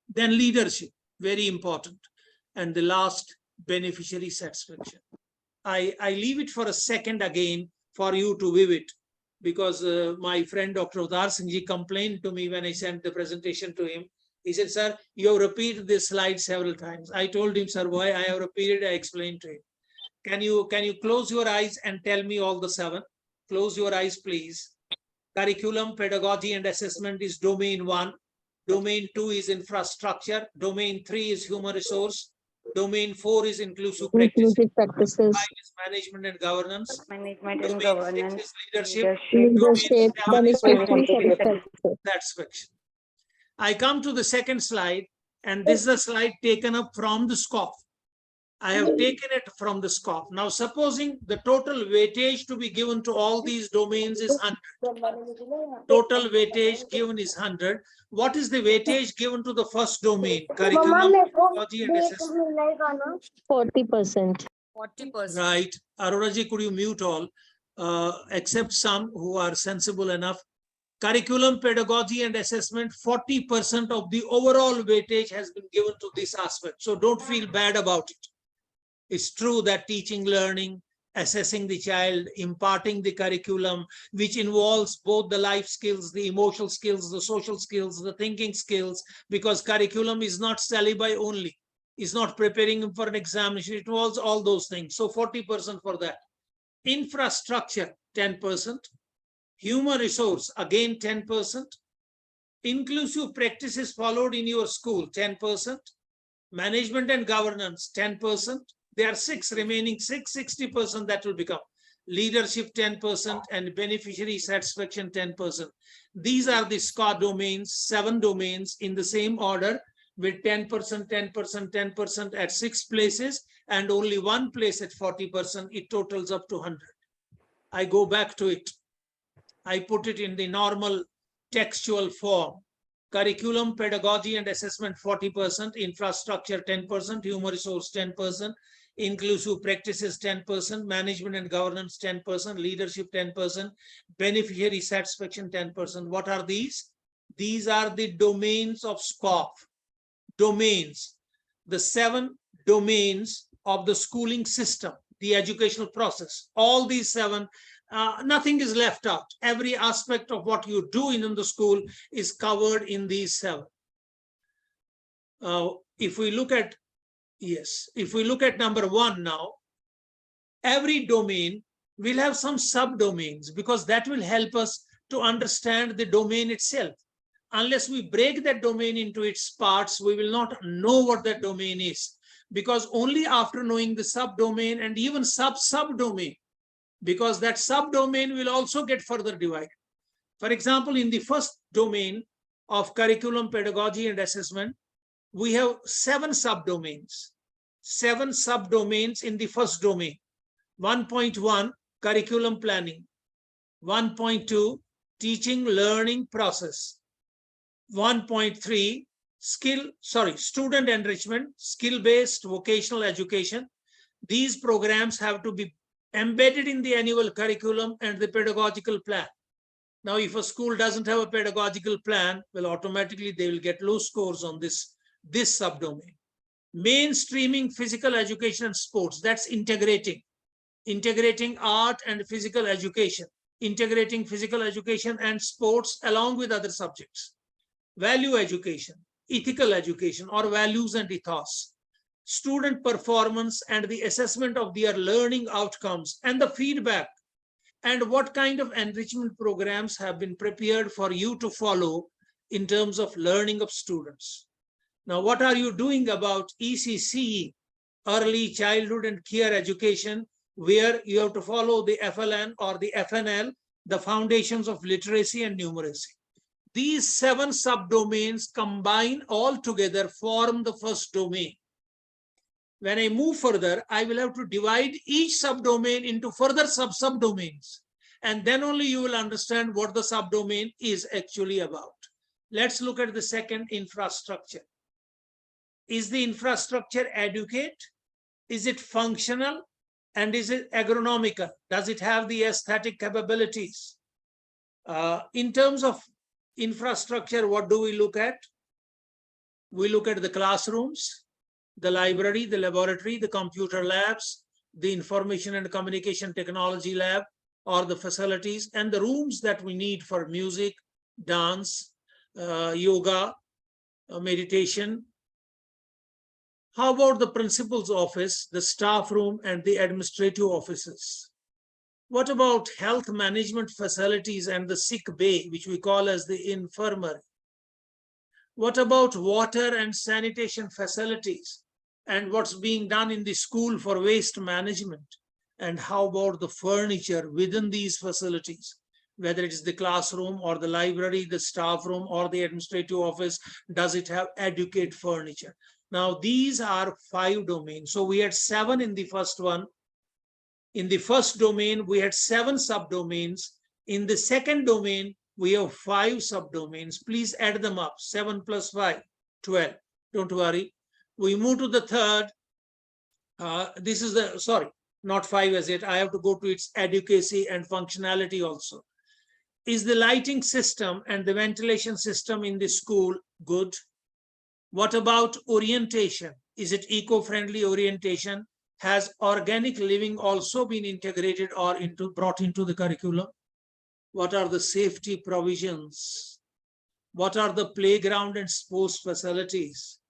Then leadership, very important. And the last, beneficiary satisfaction. I leave it for a second again for you to view it, because my friend Dr. Udar Singh ji complained to me when I sent the presentation to him. He said, sir, you have repeated this slide several times. I told him, sir, why I have repeated, I explained to him. Can you close your eyes and tell me all the 7? Close your eyes, please. Curriculum, pedagogy, and assessment is domain 1. Domain 2 is infrastructure. Domain 3 is human resource. Domain 4 is inclusive practices. 5 is management and governance. Domain 6 is leadership. Domain 7 is satisfaction. I come to the second slide, and this is a slide taken up from the SQAAF. I have taken it from the SQAAF. Now, supposing the total weightage to be given to all these domains is 100. Total weightage given is 100. What is the weightage given to the first domain? Curriculum, pedagogy, and assessment. 40%. 40%. Right. Aroraji, could you mute all, except some who are sensible enough? Curriculum, pedagogy, and assessment, 40% of the overall weightage has been given to this aspect. So don't feel bad about it. It's true that teaching, learning, assessing the child, imparting the curriculum, which involves both the life skills, the emotional skills, the social skills, the thinking skills, because curriculum is not syllabi only. It's not preparing him for an examination. It involves all those things. So 40% for that. Infrastructure, 10%. Human resource, again 10%. Inclusive practices followed in your school, 10%. Management and governance, 10%. There are 6 remaining, 60% that will become. Leadership, 10%, and beneficiary satisfaction, 10%. These are the SQAAF domains, 7 domains in the same order, with 10%, 10%, 10% at 6 places, and only 1 place at 40%. It totals up to 100. I go back to it. I put it in the normal textual form. Curriculum, pedagogy, and assessment, 40%. Infrastructure, 10%. Human resource, 10%. Inclusive practices, 10%. Management and governance, 10%. Leadership, 10%. Beneficiary satisfaction, 10%. What are these? These are the domains of SQAAF. Domains. The 7 domains of the schooling system, the educational process. All these 7 Nothing is left out. Every aspect of what you do in the school is covered in these 7. If we look at, if we look at number 1 now, every domain will have some subdomains, because that will help us to understand the domain itself. Unless we break that domain into its parts, we will not know what that domain is, because only after knowing the subdomain and even subdomain, because that subdomain will also get further divided. For example, in the first domain of curriculum, pedagogy, and assessment, we have 7 subdomains. 7 subdomains in the first domain. 1.1, curriculum planning. 1.2, teaching learning process. 1.3, student enrichment, skill-based vocational education. These programs have to be embedded in the annual curriculum and the pedagogical plan. Now, if a school doesn't have a pedagogical plan, well, automatically they will get low scores on this subdomain. Mainstreaming physical education and sports, that's integrating art and physical education, integrating physical education and sports along with other subjects. Value education, ethical education, or values and ethos. Student performance and the assessment of their learning outcomes and the feedback, and what kind of enrichment programs have been prepared for you to follow in terms of learning of students. Now, what are you doing about ECCE, early childhood and care education, where you have to follow the FLN or the FNL, the foundations of literacy and numeracy. These 7 subdomains combine all together, form the first domain. When I move further, I will have to divide each subdomain into further subdomains. And then only you will understand what the subdomain is actually about. Let's look at the second, infrastructure. Is the infrastructure adequate? Is it functional? And is it agronomical? Does it have the aesthetic capabilities? In terms of infrastructure, what do we look at? We look at the classrooms, the library, the laboratory, the computer labs, the information and communication technology lab, or the facilities, and the rooms that we need for music, dance, yoga, meditation. How about the principal's office, the staff room, and the administrative offices? What about health management facilities and the sick bay, which we call as the infirmary? What about water and sanitation facilities and what's being done in the school for waste management? And how about the furniture within these facilities, whether it is the classroom or the library, the staff room, or the administrative office? Does it have adequate furniture? Now, these are 5 domains. So we had 7 in the first one. In the first domain, we had 7 subdomains. In the second domain, we have 5 subdomains. Please add them up. 7 plus 5, 12. Don't worry. We move to the third. This is the, sorry, not 5 as yet. I have to go to its adequacy and functionality also. Is the lighting system and the ventilation system in the school good? What about orientation? Is it eco-friendly orientation? Has organic living also been integrated or brought into the curriculum? What are the safety provisions? What are the playground and sports facilities?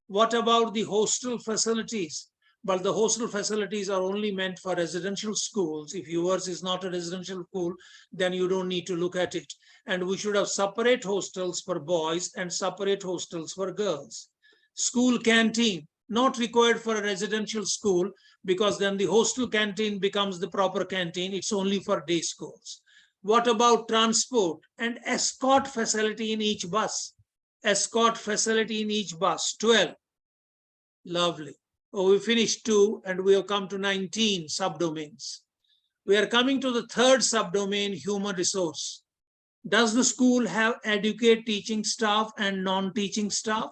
What about the hostel facilities? But the hostel facilities are only meant for residential schools. If yours is not a residential school, then you don't need to look at it. And we should have separate hostels for boys and separate hostels for girls. School canteen, not required for a residential school, because then the hostel canteen becomes the proper canteen. It's only for day schools. What about transport and escort facility in each bus? Escort facility in each bus, 12. Lovely. Oh, we finished 2 and we have come to 19 subdomains. We are coming to the third subdomain, human resource. Does the school have adequate teaching staff and non-teaching staff?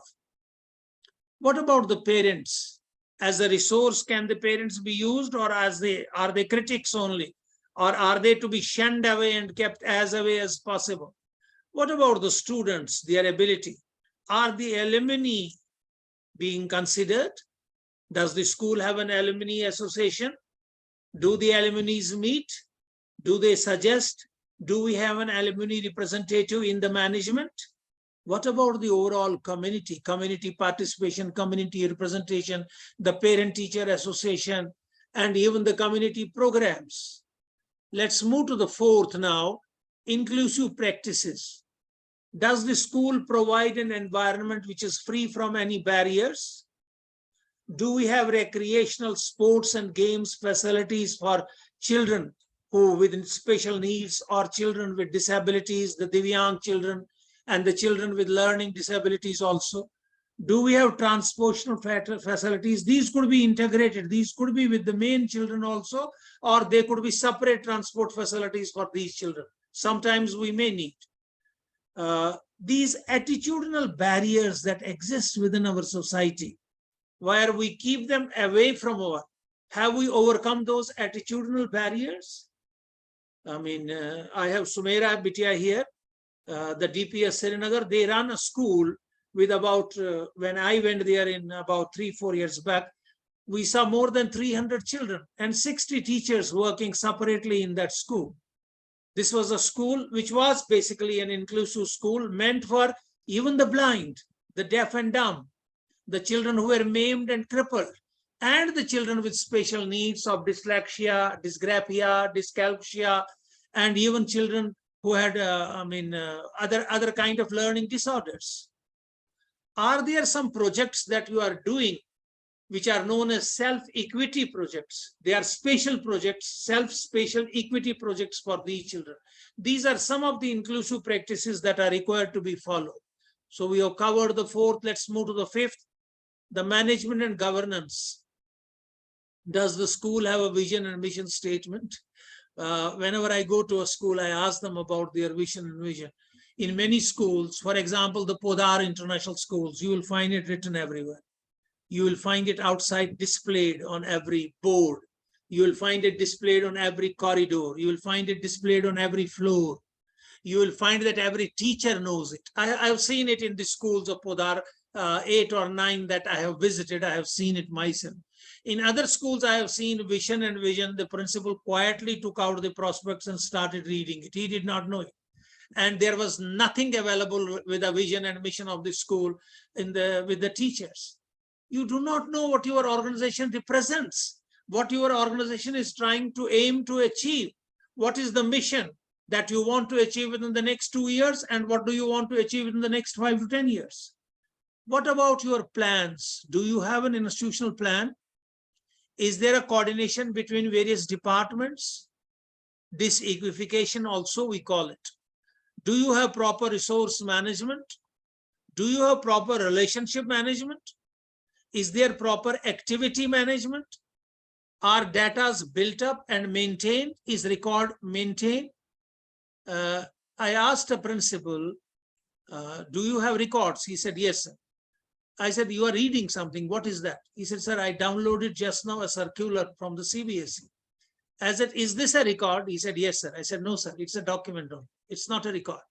What about the parents? As a resource, can the parents be used, or are they critics only? Or are they to be shunned away and kept as away as possible? What about the students, their ability? Are the alumni being considered? Does the school have an alumni association? Do the alumni meet? Do they suggest? Do we have an alumni representative in the management? What about the overall community, community participation, community representation, the parent-teacher association, and even the community programs? Let's move to the fourth now, inclusive practices. Does the school provide an environment which is free from any barriers? Do we have recreational sports and games facilities for children who with special needs or children with disabilities, the Divyang children, and the children with learning disabilities also? Do we have transportation facilities? These could be integrated. These could be with the main children also, or they could be separate transport facilities for these children. Sometimes we may need. These attitudinal barriers that exist within our society, where we keep them away from our, have we overcome those attitudinal barriers? I mean, I have Sumaira Bitia here, the DPS Srinagar. They run a school with about, when I went there in about 3-4 years back, we saw more than 300 children and 60 teachers working separately in that school. This was a school which was basically an inclusive school meant for even the blind, the deaf and dumb, the children who were maimed and crippled, and the children with special needs of dyslexia, dysgraphia, dyscalculia, and even children who had, other kind of learning disorders. Are there some projects that you are doing which are known as self-equity projects? They are spatial projects, self-spatial equity projects for these children. These are some of the inclusive practices that are required to be followed. So we have covered the fourth. Let's move to the fifth. The management and governance. Does the school have a vision and mission statement? Whenever I go to a school, I ask them about their vision and vision. In many schools, for example, the Podar International Schools, you will find it written everywhere. You will find it outside displayed on every board. You will find it displayed on every corridor. You will find it displayed on every floor. You will find that every teacher knows it. I have seen it in the schools of Podar, 8 or 9 that I have visited. I have seen it myself. In other schools, I have seen vision and vision. The principal quietly took out the prospects and started reading it. He did not know it. And there was nothing available with a vision and mission of the school with the teachers. You do not know what your organization represents, what your organization is trying to aim to achieve. What is the mission that you want to achieve within the next 2 years, and what do you want to achieve in the next 5 to 10 years? What about your plans? Do you have an institutional plan? Is there a coordination between various departments? This equification also we call it. Do you have proper resource management? Do you have proper relationship management? Is there proper activity management? Are data built up and maintained? Is record maintained? I asked a principal, do you have records? He said, yes, sir. I said, you are reading something. What is that? He said, sir, I downloaded just now a circular from the CBSE. I said, is this a record? He said, yes, sir. I said, no, sir, it's a document. It's not a record.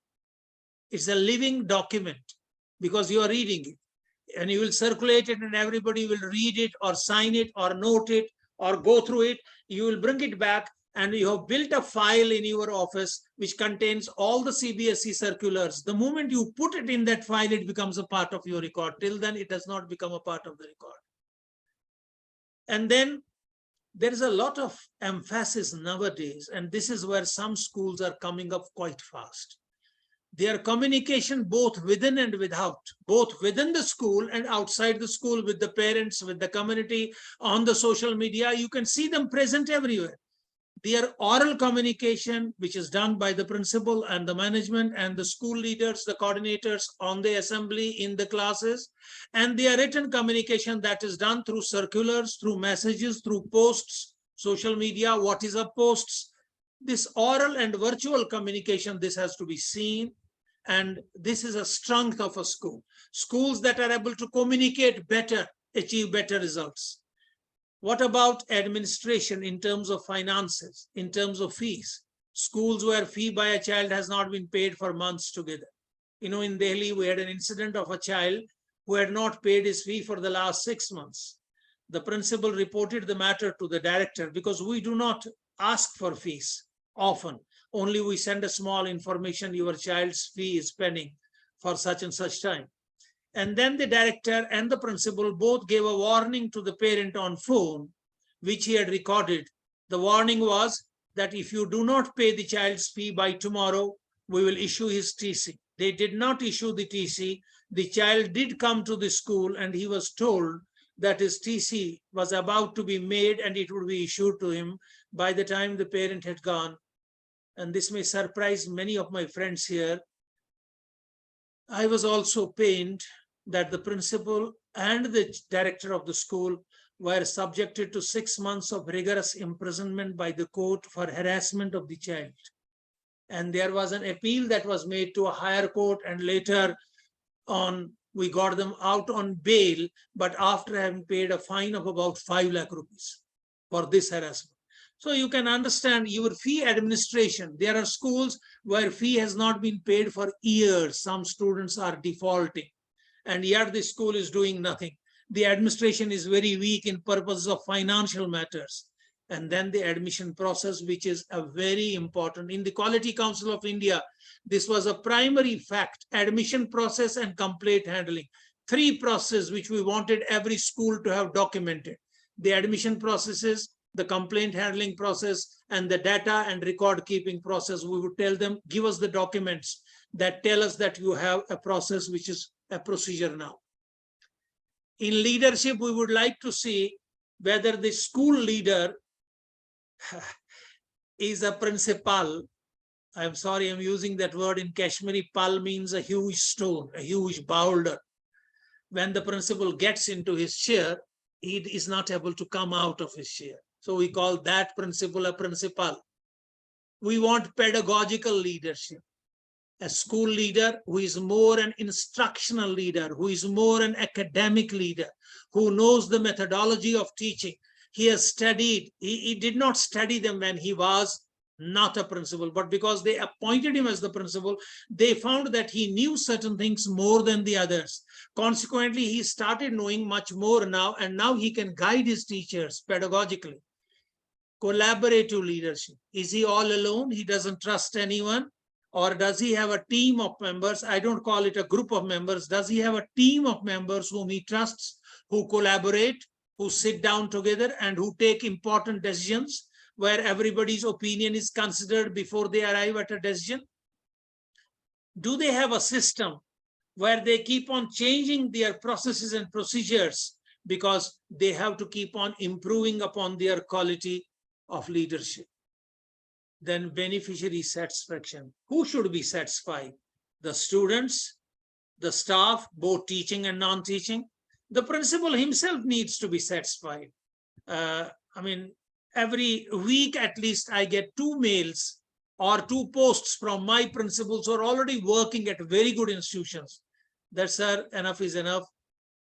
It's a living document because you are reading it. And you will circulate it and everybody will read it or sign it or note it or go through it. You will bring it back and you have built a file in your office which contains all the CBSE circulars. The moment you put it in that file, it becomes a part of your record. Till then, it does not become a part of the record. And then there is a lot of emphasis nowadays, and this is where some schools are coming up quite fast. Their communication both within and without, both within the school and outside the school, with the parents, with the community, on the social media, you can see them present everywhere. Their oral communication, which is done by the principal and the management and the school leaders, the coordinators on the assembly in the classes, and their written communication that is done through circulars, through messages, through posts, social media, what is a posts. This oral and virtual communication, this has to be seen. And this is a strength of a school. Schools that are able to communicate better, achieve better results. What about administration in terms of finances, in terms of fees? Schools where fee by a child has not been paid for months together. You know, in Delhi, we had an incident of a child who had not paid his fee for the last 6 months. The principal reported the matter to the director because we do not ask for fees. often. Only we send a small information, your child's fee is pending for such and such time. And then the director and the principal both gave a warning to the parent on phone, which he had recorded. The warning was that if you do not pay the child's fee by tomorrow, we will issue his TC. They did not issue the TC. The child did come to the school and he was told that his TC was about to be made and it would be issued to him by the time the parent had gone. And this may surprise many of my friends here. I was also pained that the principal and the director of the school were subjected to 6 months of rigorous imprisonment by the court for harassment of the child. And there was an appeal that was made to a higher court, and later on we got them out on bail, but after having paid a fine of about 5 lakh rupees for this harassment. So you can understand your fee administration. There are schools where fee has not been paid for years. Some students are defaulting, and yet the school is doing nothing. The administration is very weak in purposes of financial matters. And then the admission process, which is a very important. In the Quality Council of India, this was a primary fact: admission process and complaint handling. 3 processes which we wanted every school to have documented: the admission processes, the complaint handling process, and the data and record keeping process. We would tell them, give us the documents that tell us that you have a process which is a procedure now. In leadership, we would like to see whether the school leader is a principal. I'm sorry, I'm using that word in Kashmiri. Pal means a huge stone, a huge boulder. When the principal gets into his chair, he is not able to come out of his chair. So we call that principal a principal. We want pedagogical leadership. A school leader who is more an instructional leader, who is more an academic leader, who knows the methodology of teaching. He has studied. He did not study them when he was not a principal, but because they appointed him as the principal, they found that he knew certain things more than the others. Consequently, he started knowing much more now, and now he can guide his teachers pedagogically. Collaborative leadership. Is he all alone? He doesn't trust anyone? Or does he have a team of members? I don't call it a group of members. Does he have a team of members whom he trusts, who collaborate, who sit down together, and who take important decisions where everybody's opinion is considered before they arrive at a decision? Do they have a system where they keep on changing their processes and procedures because they have to keep on improving upon their quality of leadership? Then beneficiary satisfaction. Who should be satisfied? The students, the staff, both teaching and non-teaching. The principal himself needs to be satisfied. I mean, every week at least I get 2 mails or 2 posts from my principals who are already working at very good institutions. That, sir, enough is enough.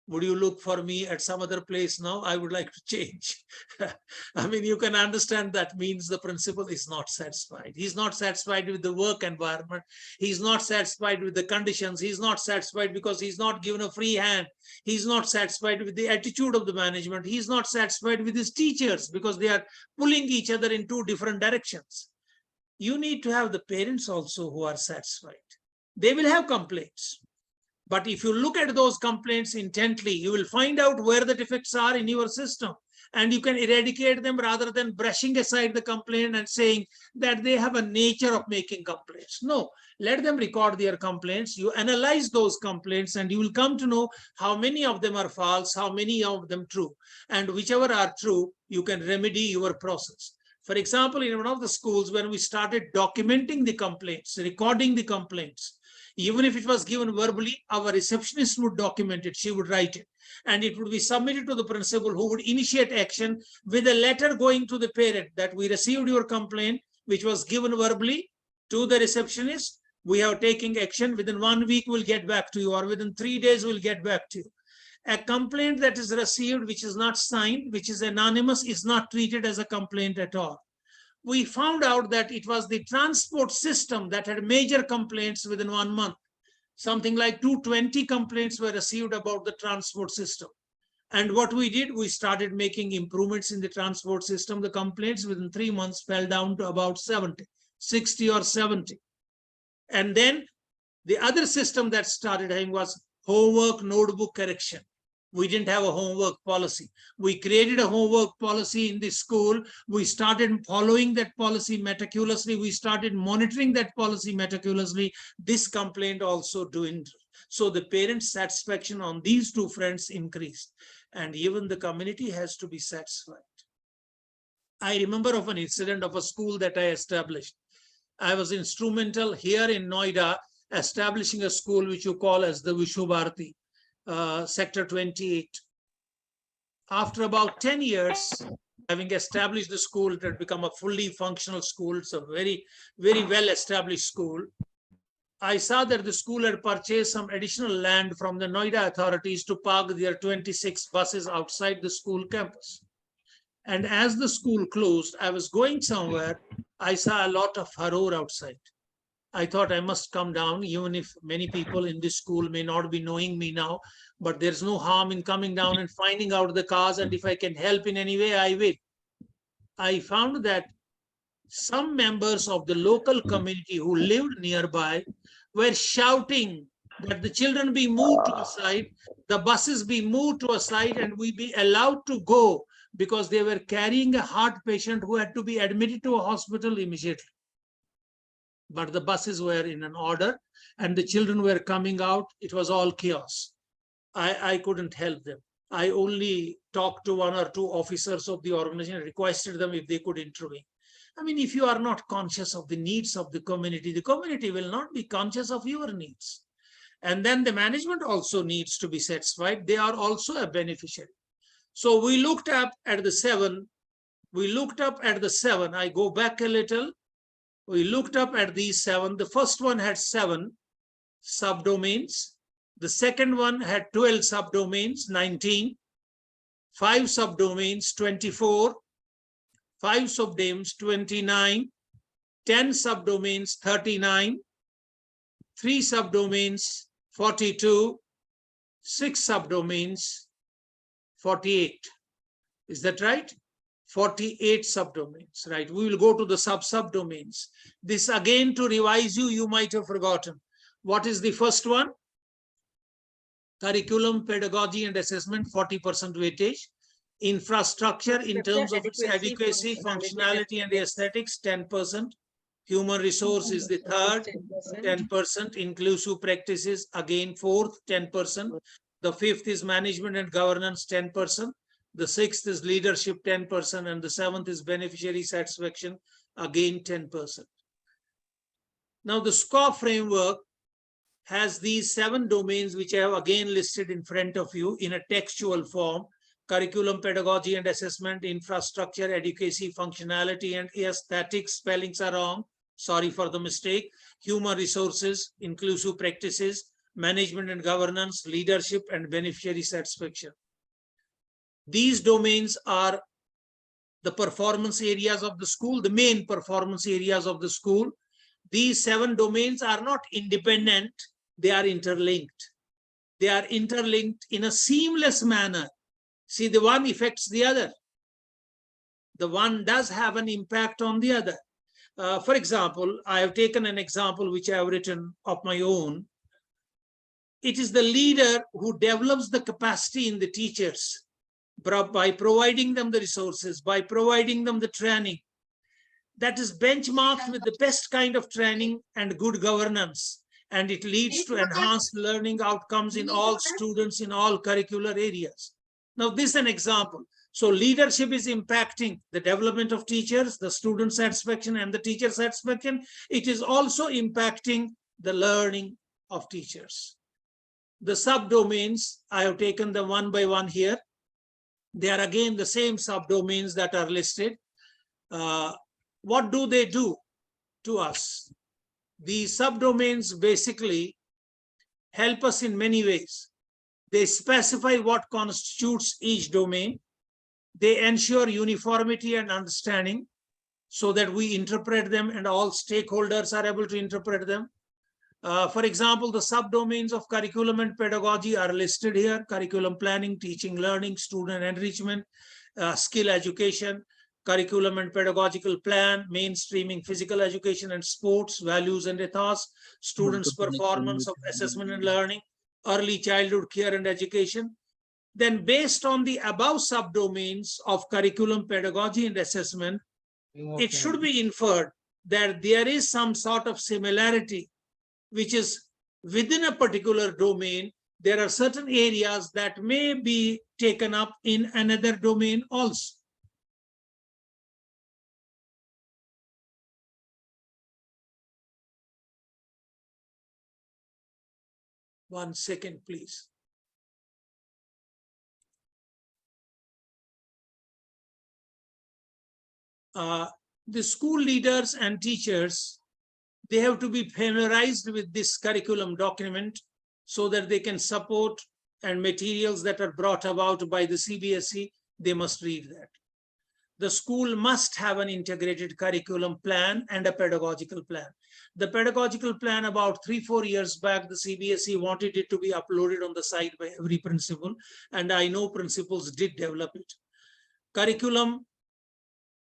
Would you look for me at some other place now? I would like to change. I mean, you can understand that means the principal is not satisfied. He's not satisfied with the work environment. He's not satisfied with the conditions. He's not satisfied because he's not given a free hand. He's not satisfied with the attitude of the management. He's not satisfied with his teachers because they are pulling each other in 2 different directions. You need to have the parents also who are satisfied. They will have complaints. But if you look at those complaints intently, you will find out where the defects are in your system, and you can eradicate them rather than brushing aside the complaint and saying that they have a nature of making complaints. No, let them record their complaints. You analyze those complaints and you will come to know how many of them are false, how many of them true. And whichever are true, you can remedy your process. For example, in one of the schools, when we started documenting the complaints, recording the complaints, even if it was given verbally, our receptionist would document it. She would write it, and it would be submitted to the principal, who would initiate action with a letter going to the parent that we received your complaint, which was given verbally to the receptionist. We are taking action. Within 1 week, we'll get back to you, or within 3 days, we'll get back to you. A complaint that is received, which is not signed, which is anonymous, is not treated as a complaint at all. We found out that it was the transport system that had major complaints within 1 month. Something like 220 complaints were received about the transport system. And what we did, we started making improvements in the transport system. The complaints within 3 months fell down to about 70. 60 or 70. And then the other system that started having was homework notebook correction. We didn't have a homework policy. We created a homework policy in the school. We started following that policy meticulously. We started monitoring that policy meticulously. This complaint also dwindled. So the parents' satisfaction on these two fronts increased. And even the community has to be satisfied. I remember of an incident of a school that I established. I was instrumental here in Noida, establishing a school which you call as the Vishnu Bharati, Sector 28. After about 10 years, having established the school, it had become a fully functional school. It's a very, very well-established school. I saw that the school had purchased some additional land from the Noida authorities to park their 26 buses outside the school campus. And as the school closed, I was going somewhere, I saw a lot of furore outside. I thought I must come down, even if many people in this school may not be knowing me now, but there's no harm in coming down and finding out the cause, and if I can help in any way, I will. I found that some members of the local community who lived nearby were shouting that the children be moved to a side, the buses be moved to a side, and we be allowed to go, because they were carrying a heart patient who had to be admitted to a hospital immediately. But the buses were in an order and the children were coming out. It was all chaos. I couldn't help them. I only talked to one or two officers of the organization and requested them if they could intervene. I mean, if you are not conscious of the needs of the community will not be conscious of your needs. And then the management also needs to be satisfied. They are also a beneficiary. So we looked up at the 7. I go back a little. We looked up at these 7. The first one had 7 subdomains. The second one had 12 subdomains, 19. 5 subdomains, 24. 5 subdomains, 29. 10 subdomains, 39. 3 subdomains, 42. 6 subdomains, 48. Is that right? 48 subdomains, right? We will go to the subdomains. This again, to revise you, you might have forgotten. What is the first one? Curriculum, pedagogy, and assessment, 40% weightage. Infrastructure in terms of its adequacy, functionality, and aesthetics, 10%. Human resource is the third, 10%. Inclusive practices, again, fourth, 10%. The fifth is management and governance, 10%. The 6th is leadership, 10%. And the 7th is beneficiary satisfaction, again, 10%. Now, the SQAAF framework has these 7 domains, which I have again listed in front of you in a textual form: curriculum, pedagogy, and assessment, infrastructure, adequacy, functionality, and aesthetics. Spellings are wrong. Sorry for the mistake. Human resources, inclusive practices, management and governance, leadership, and beneficiary satisfaction. These domains are the performance areas of the school, the main performance areas of the school. These 7 domains are not independent, they are interlinked. They are interlinked in a seamless manner. See, the one affects the other. The one does have an impact on the other. For example, I have taken an example which I have written of my own. It is the leader who develops the capacity in the teachers by providing them the resources, by providing them the training. That is benchmarked with the best kind of training and good governance. And it leads to enhanced learning outcomes in all students in all curricular areas. Now, this is an example. So leadership is impacting the development of teachers, the student satisfaction and the teacher satisfaction. It is also impacting the learning of teachers. The subdomains, I have taken them one by one here. They are again the same subdomains that are listed. What do they do to us? The subdomains basically help us in many ways. They specify what constitutes each domain. They ensure uniformity and understanding so that we interpret them and all stakeholders are able to interpret them. For example, the subdomains of curriculum and pedagogy are listed here: curriculum planning, teaching, learning, student enrichment, skill education, curriculum and pedagogical plan, mainstreaming physical education and sports, values and ethos, students' performance of assessment and learning, early childhood care and education. Then based on the above subdomains of curriculum, pedagogy, and assessment, it should be inferred that there is some sort of similarity, which is within a particular domain. There are certain areas that may be taken up in another domain also. One second, please. The school leaders and teachers, they have to be familiarized with this curriculum document so that they can support, and materials that are brought about by the CBSE, they must read that. The school must have an integrated curriculum plan and a pedagogical plan. The pedagogical plan, about 3-4 years back, the CBSE wanted it to be uploaded on the site by every principal, and I know principals did develop it. Curriculum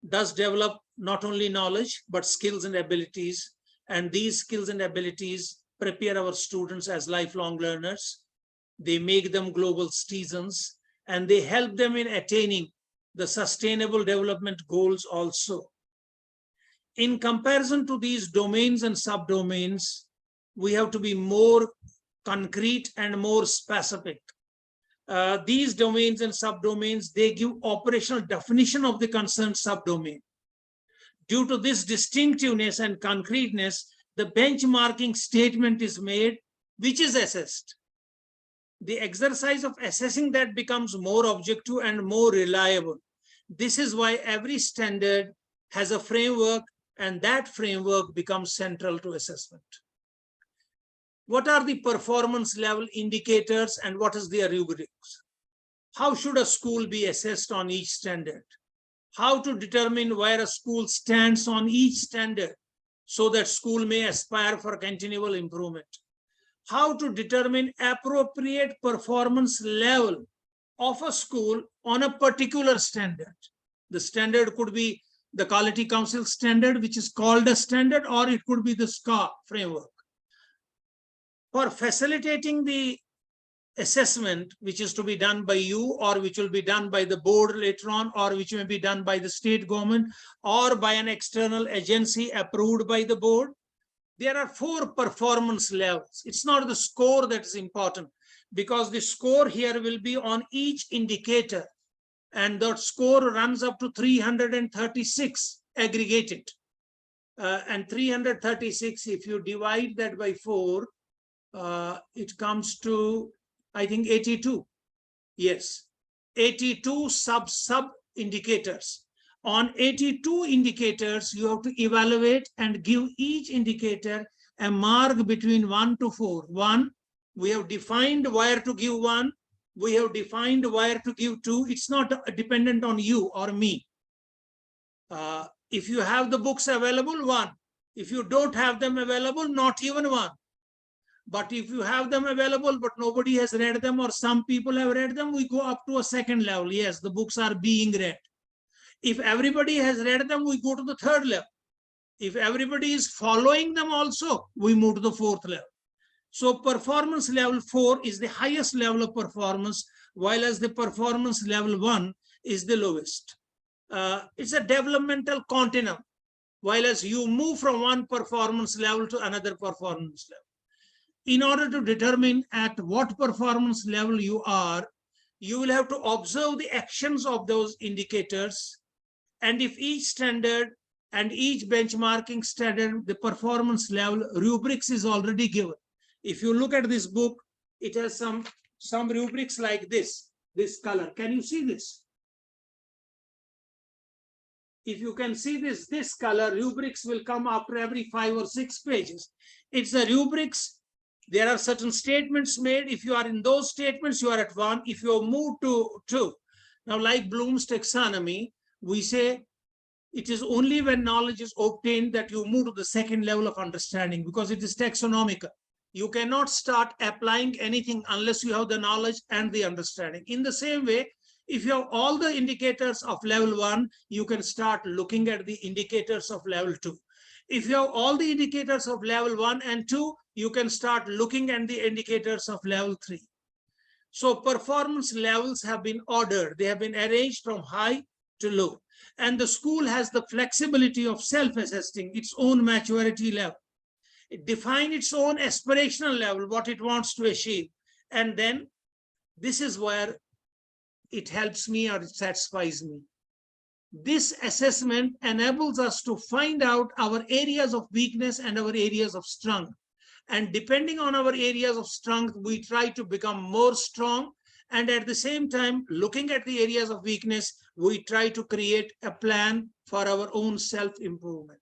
does develop not only knowledge, but skills and abilities. And these skills and abilities prepare our students as lifelong learners. They make them global citizens, and they help them in attaining the sustainable development goals also. In comparison to these domains and subdomains, we have to be more concrete and more specific. These domains and subdomains, they give operational definition of the concerned subdomain. Due to this distinctiveness and concreteness, the benchmarking statement is made, which is assessed. The exercise of assessing that becomes more objective and more reliable. This is why every standard has a framework, and that framework becomes central to assessment. What are the performance level indicators and what is their rubrics? How should a school be assessed on each standard? How to determine where a school stands on each standard so that school may aspire for continual improvement? How to determine appropriate performance level of a school on a particular standard. The standard could be the Quality Council standard, which is called a standard, or it could be the SQAAF framework. For facilitating the assessment, which is to be done by you, or which will be done by the board later on, or which may be done by the state government, or by an external agency approved by the board, there are 4 performance levels. It's not the score that is important, because the score here will be on each indicator, and that score runs up to 336 aggregated. And 336, if you divide that by 4, it comes to, I think, 82. Yes, 82 sub indicators. On 82 indicators, you have to evaluate and give each indicator a mark between 1 to 4. 1, we have defined where to give 1. We have defined where to give 2. It's not dependent on you or me. If you have the books available, 1. If you don't have them available, not even 1. But if you have them available, but nobody has read them, or some people have read them, we go up to a 2nd level. Yes, the books are being read. If everybody has read them, we go to the 3rd level. If everybody is following them also, we move to the 4th level. So performance level 4 is the highest level of performance, while as the performance level 1 is the lowest. It's a developmental continuum, while as you move from one performance level to another performance level. In order to determine at what performance level you are, you will have to observe the actions of those indicators. And if each standard and each benchmarking standard, the performance level rubrics is already given. If you look at this book, it has some rubrics like this color. Can you see this? If you can see this color, rubrics will come after every 5 or 6 pages. It's the rubrics. There are certain statements made. If you are in those statements, you are at 1. If you move to 2. Now, like Bloom's taxonomy, we say it is only when knowledge is obtained that you move to the 2nd level of understanding, because it is taxonomical. You cannot start applying anything unless you have the knowledge and the understanding. In the same way, If you have all the indicators of level 1, you can start looking at the indicators of level 2. If you have all the indicators of level 1 and 2, you can start looking at the indicators of level 3. So performance levels have been ordered. They have been arranged from high to low. And the school has the flexibility of self-assessing its own maturity level. It defines its own aspirational level, what it wants to achieve. And then this is where it helps me or it satisfies me. This assessment enables us to find out our areas of weakness and our areas of strength. And depending on our areas of strength, we try to become more strong. And at the same time, looking at the areas of weakness, we try to create a plan for our own self-improvement.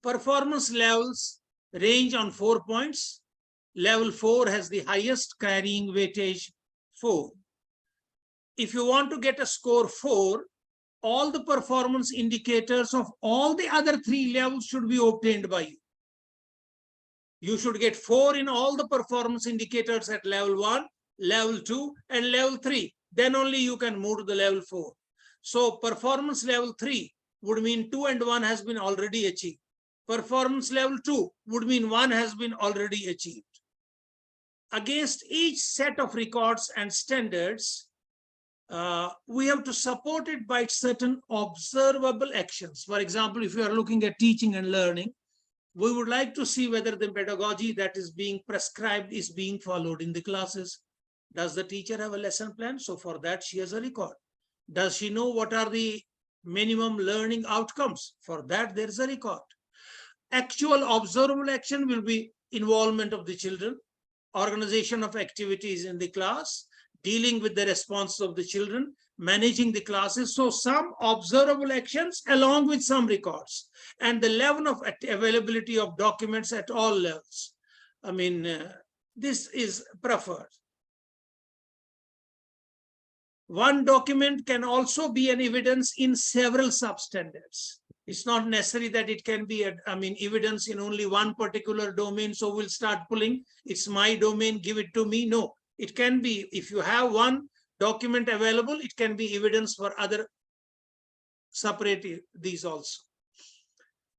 Performance levels range on 4 points. Level 4 has the highest, carrying weightage 4. If you want to get a score 4, all the performance indicators of all the other 3 levels should be obtained by you. You should get 4 in all the performance indicators at level 1, level 2, and level 3. Then only you can move to the level 4. So performance level 3 would mean 2 and 1 has been already achieved. Performance level 2 would mean 1 has been already achieved. Against each set of records and standards, we have to support it by certain observable actions. For example, if you are looking at teaching and learning, we would like to see whether the pedagogy that is being prescribed is being followed in the classes. Does the teacher have a lesson plan? So for that, she has a record. Does she know what are the minimum learning outcomes? For that, there is a record. Actual observable action will be involvement of the children, organization of activities in the class, dealing with the response of the children, managing the classes. So some observable actions along with some records, and the level of availability of documents at all levels. I mean, this is preferred. One document can also be an evidence in several substandards. It's not necessary that it can be, evidence in only one particular domain. So we'll start pulling, it's my domain, give it to me. No, it can be, if you have one document available, it can be evidence for other separate these also.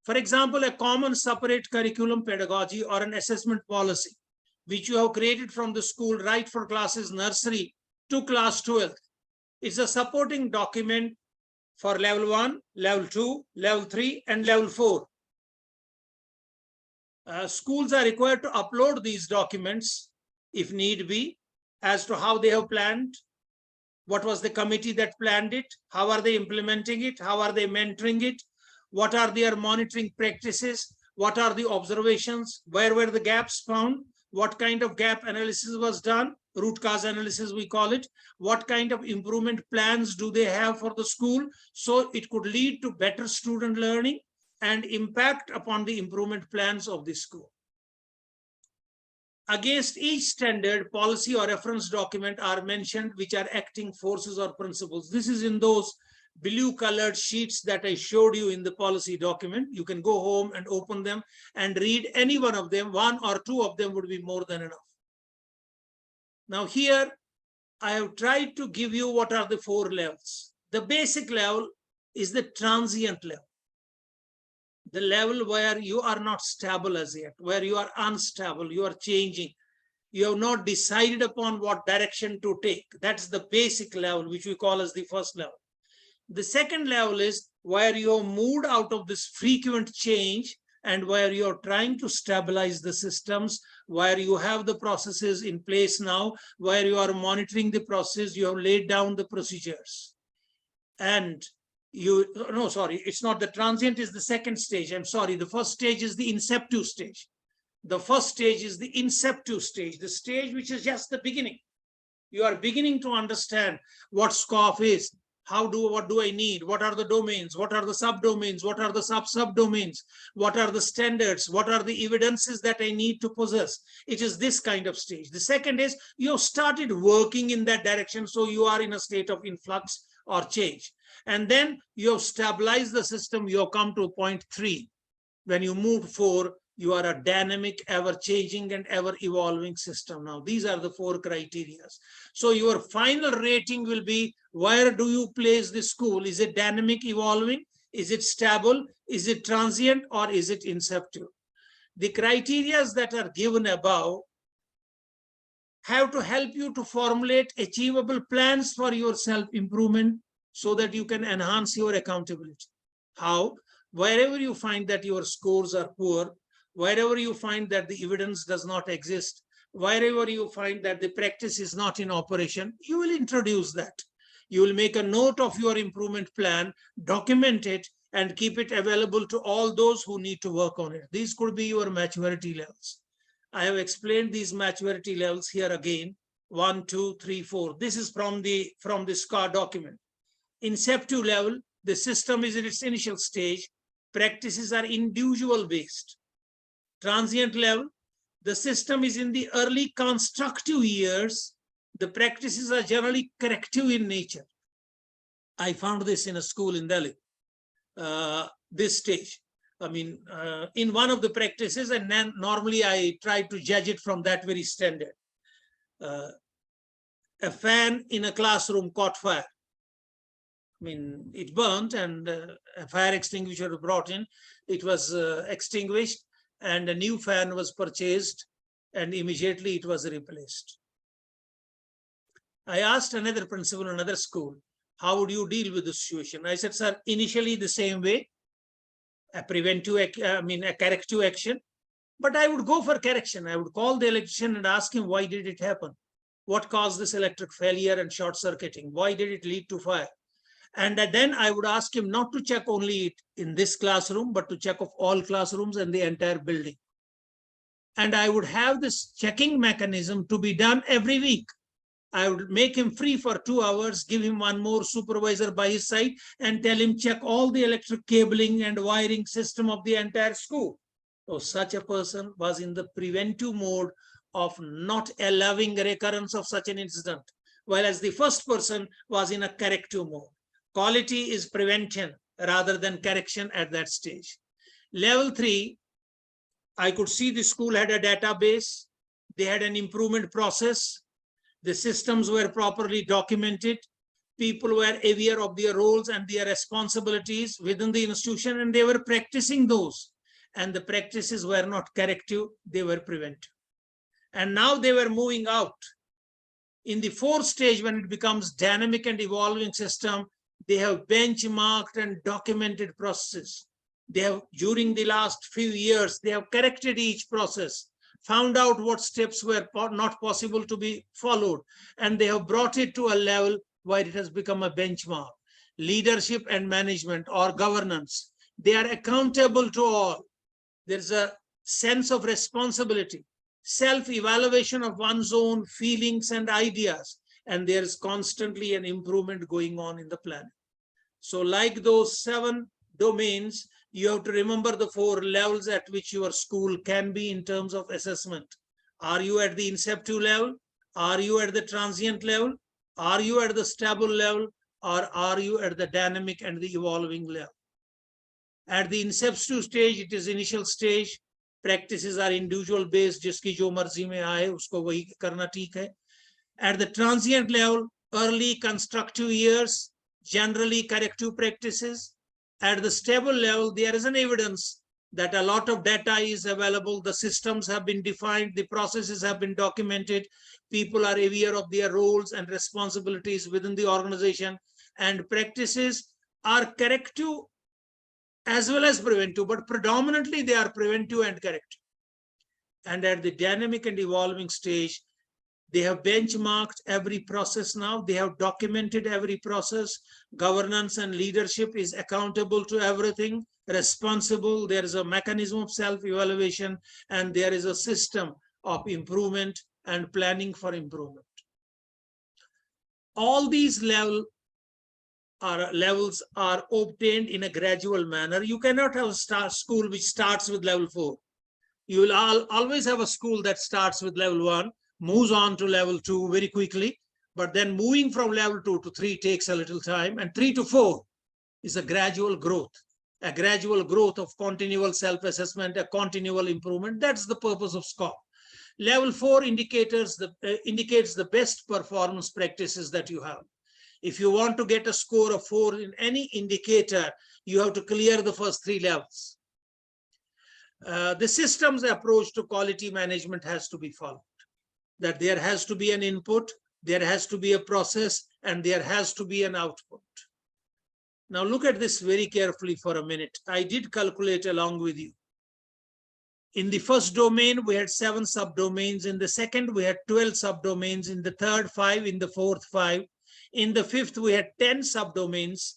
For example, a common separate curriculum pedagogy or an assessment policy, which you have created from the school right for classes nursery to class 12. It's a supporting document for level 1, level 2, level 3, and level 4. Schools are required to upload these documents if need be, as to how they have planned, what was the committee that planned it, how are they implementing it, how are they mentoring it, what are their monitoring practices, what are the observations, where were the gaps found, what kind of gap analysis was done, root cause analysis we call it, what kind of improvement plans do they have for the school, so it could lead to better student learning and impact upon the improvement plans of the school. Against each standard, policy or reference document are mentioned, which are acting forces or principles. This is in those blue colored sheets that I showed you in the policy document. You can go home and open them and read any one of them. 1 or 2 of them would be more than enough. Now here, I have tried to give you what are the 4 levels. The basic level is the transient level. The level where you are not stable as yet, where you are unstable, you are changing. You have not decided upon what direction to take. That's the basic level, which we call as the first level. The second level is where you have moved out of this frequent change and where you're trying to stabilize the systems, where you have the processes in place now, where you are monitoring the process, you have laid down the procedures. And it's not the transient, is the second stage. I'm sorry, the first stage is the inceptive stage. The first stage is the inceptive stage, the stage which is just the beginning. You are beginning to understand what SQAAF is. What do I need? What are the domains? What are the subdomains? What are the subdomains? What are the standards? What are the evidences that I need to possess? It is this kind of stage. The second is you have started working in that direction. So you are in a state of influx or change. And then you have stabilized the system. You have come to point 3. When you move 4, You are a dynamic, ever-changing and ever-evolving system. Now, these are the 4 criteria. So your final rating will be, where do you place the school? Is it dynamic, evolving? Is it stable? Is it transient? Or is it inceptive? The criteria that are given above have to help you to formulate achievable plans for your self-improvement so that you can enhance your accountability. How? Wherever you find that your scores are poor, wherever you find that the evidence does not exist, wherever you find that the practice is not in operation, you will introduce that. You will make a note of your improvement plan, document it, and keep it available to all those who need to work on it. These could be your maturity levels. I have explained these maturity levels here again, 1, 2, 3, 4. This is from the SQAAF document. Inceptive level, the system is in its initial stage. Practices are individual based. Transient level, the system is in the early constructive years. The practices are generally corrective in nature. I found this in a school in Delhi, this stage. I mean, in one of the practices, and then normally I try to judge it from that very standard. A fan in a classroom caught fire. I mean, it burnt and a fire extinguisher was brought in. It was extinguished and a new fan was purchased and immediately it was replaced. I asked another principal in another school, how would you deal with the situation? I said, sir, initially the same way, a corrective action, but I would go for correction. I would call the electrician and ask him, why did it happen? What caused this electric failure and short circuiting? Why did it lead to fire? And then I would ask him not to check only in this classroom, but to check of all classrooms and the entire building. And I would have this checking mechanism to be done every week. I would make him free for 2 hours, give him one more supervisor by his side and tell him check all the electric cabling and wiring system of the entire school. So such a person was in the preventive mode of not allowing recurrence of such an incident, whereas the first person was in a corrective mode. Quality is prevention rather than correction at that stage. Level 3, I could see the school had a database. They had an improvement process. The systems were properly documented. People were aware of their roles and their responsibilities within the institution, and they were practicing those. And the practices were not corrective, they were preventive. And now they were moving out. In the 4th stage, when it becomes dynamic and evolving system, they have benchmarked and documented processes. They have, during the last few years, they have corrected each process, found out what steps were not possible to be followed, and they have brought it to a level where it has become a benchmark. Leadership and management or governance, they are accountable to all. There's a sense of responsibility, self-evaluation of one's own feelings and ideas, and there is constantly an improvement going on in the planet. So like those 7 domains, you have to remember the 4 levels at which your school can be in terms of assessment. Are you at the inceptive level? Are you at the transient level? Are you at the stable level? Or are you at the dynamic and the evolving level? At the inceptive stage, it is initial stage. Practices are individual based, जिसकी जो मर्जी में आए उसको वही करना ठीक है. At the transient level, early constructive years, generally corrective practices. At the stable level, there is an evidence that a lot of data is available. The systems have been defined, the processes have been documented. People are aware of their roles and responsibilities within the organization, and practices are corrective as well as preventive, but predominantly they are preventive and corrective. And at the dynamic and evolving stage, they have benchmarked every process now. They have documented every process. Governance and leadership is accountable to everything, responsible. There is a mechanism of self-evaluation, and there is a system of improvement and planning for improvement. All these levels are obtained in a gradual manner. You cannot have a school which starts with level 4. You will always have a school that starts with level 1, moves on to level 2 very quickly, but then moving from level 2 to 3 takes a little time, and 3 to 4 is a gradual growth. a gradual growth of continual self-assessment, a continual improvement. That's the purpose of SQAAF. Level 4 indicates the best performance practices that you have. If you want to get a score of 4 in any indicator, you have to clear the first 3 levels. The systems approach to quality management has to be followed. That there has to be an input, there has to be a process, and there has to be an output. Now look at this very carefully for a minute. I did calculate along with you. In the first domain, we had 7 subdomains. In the second, we had 12 subdomains. In the third, 5. In the fourth, 5. In the fifth, we had 10 subdomains.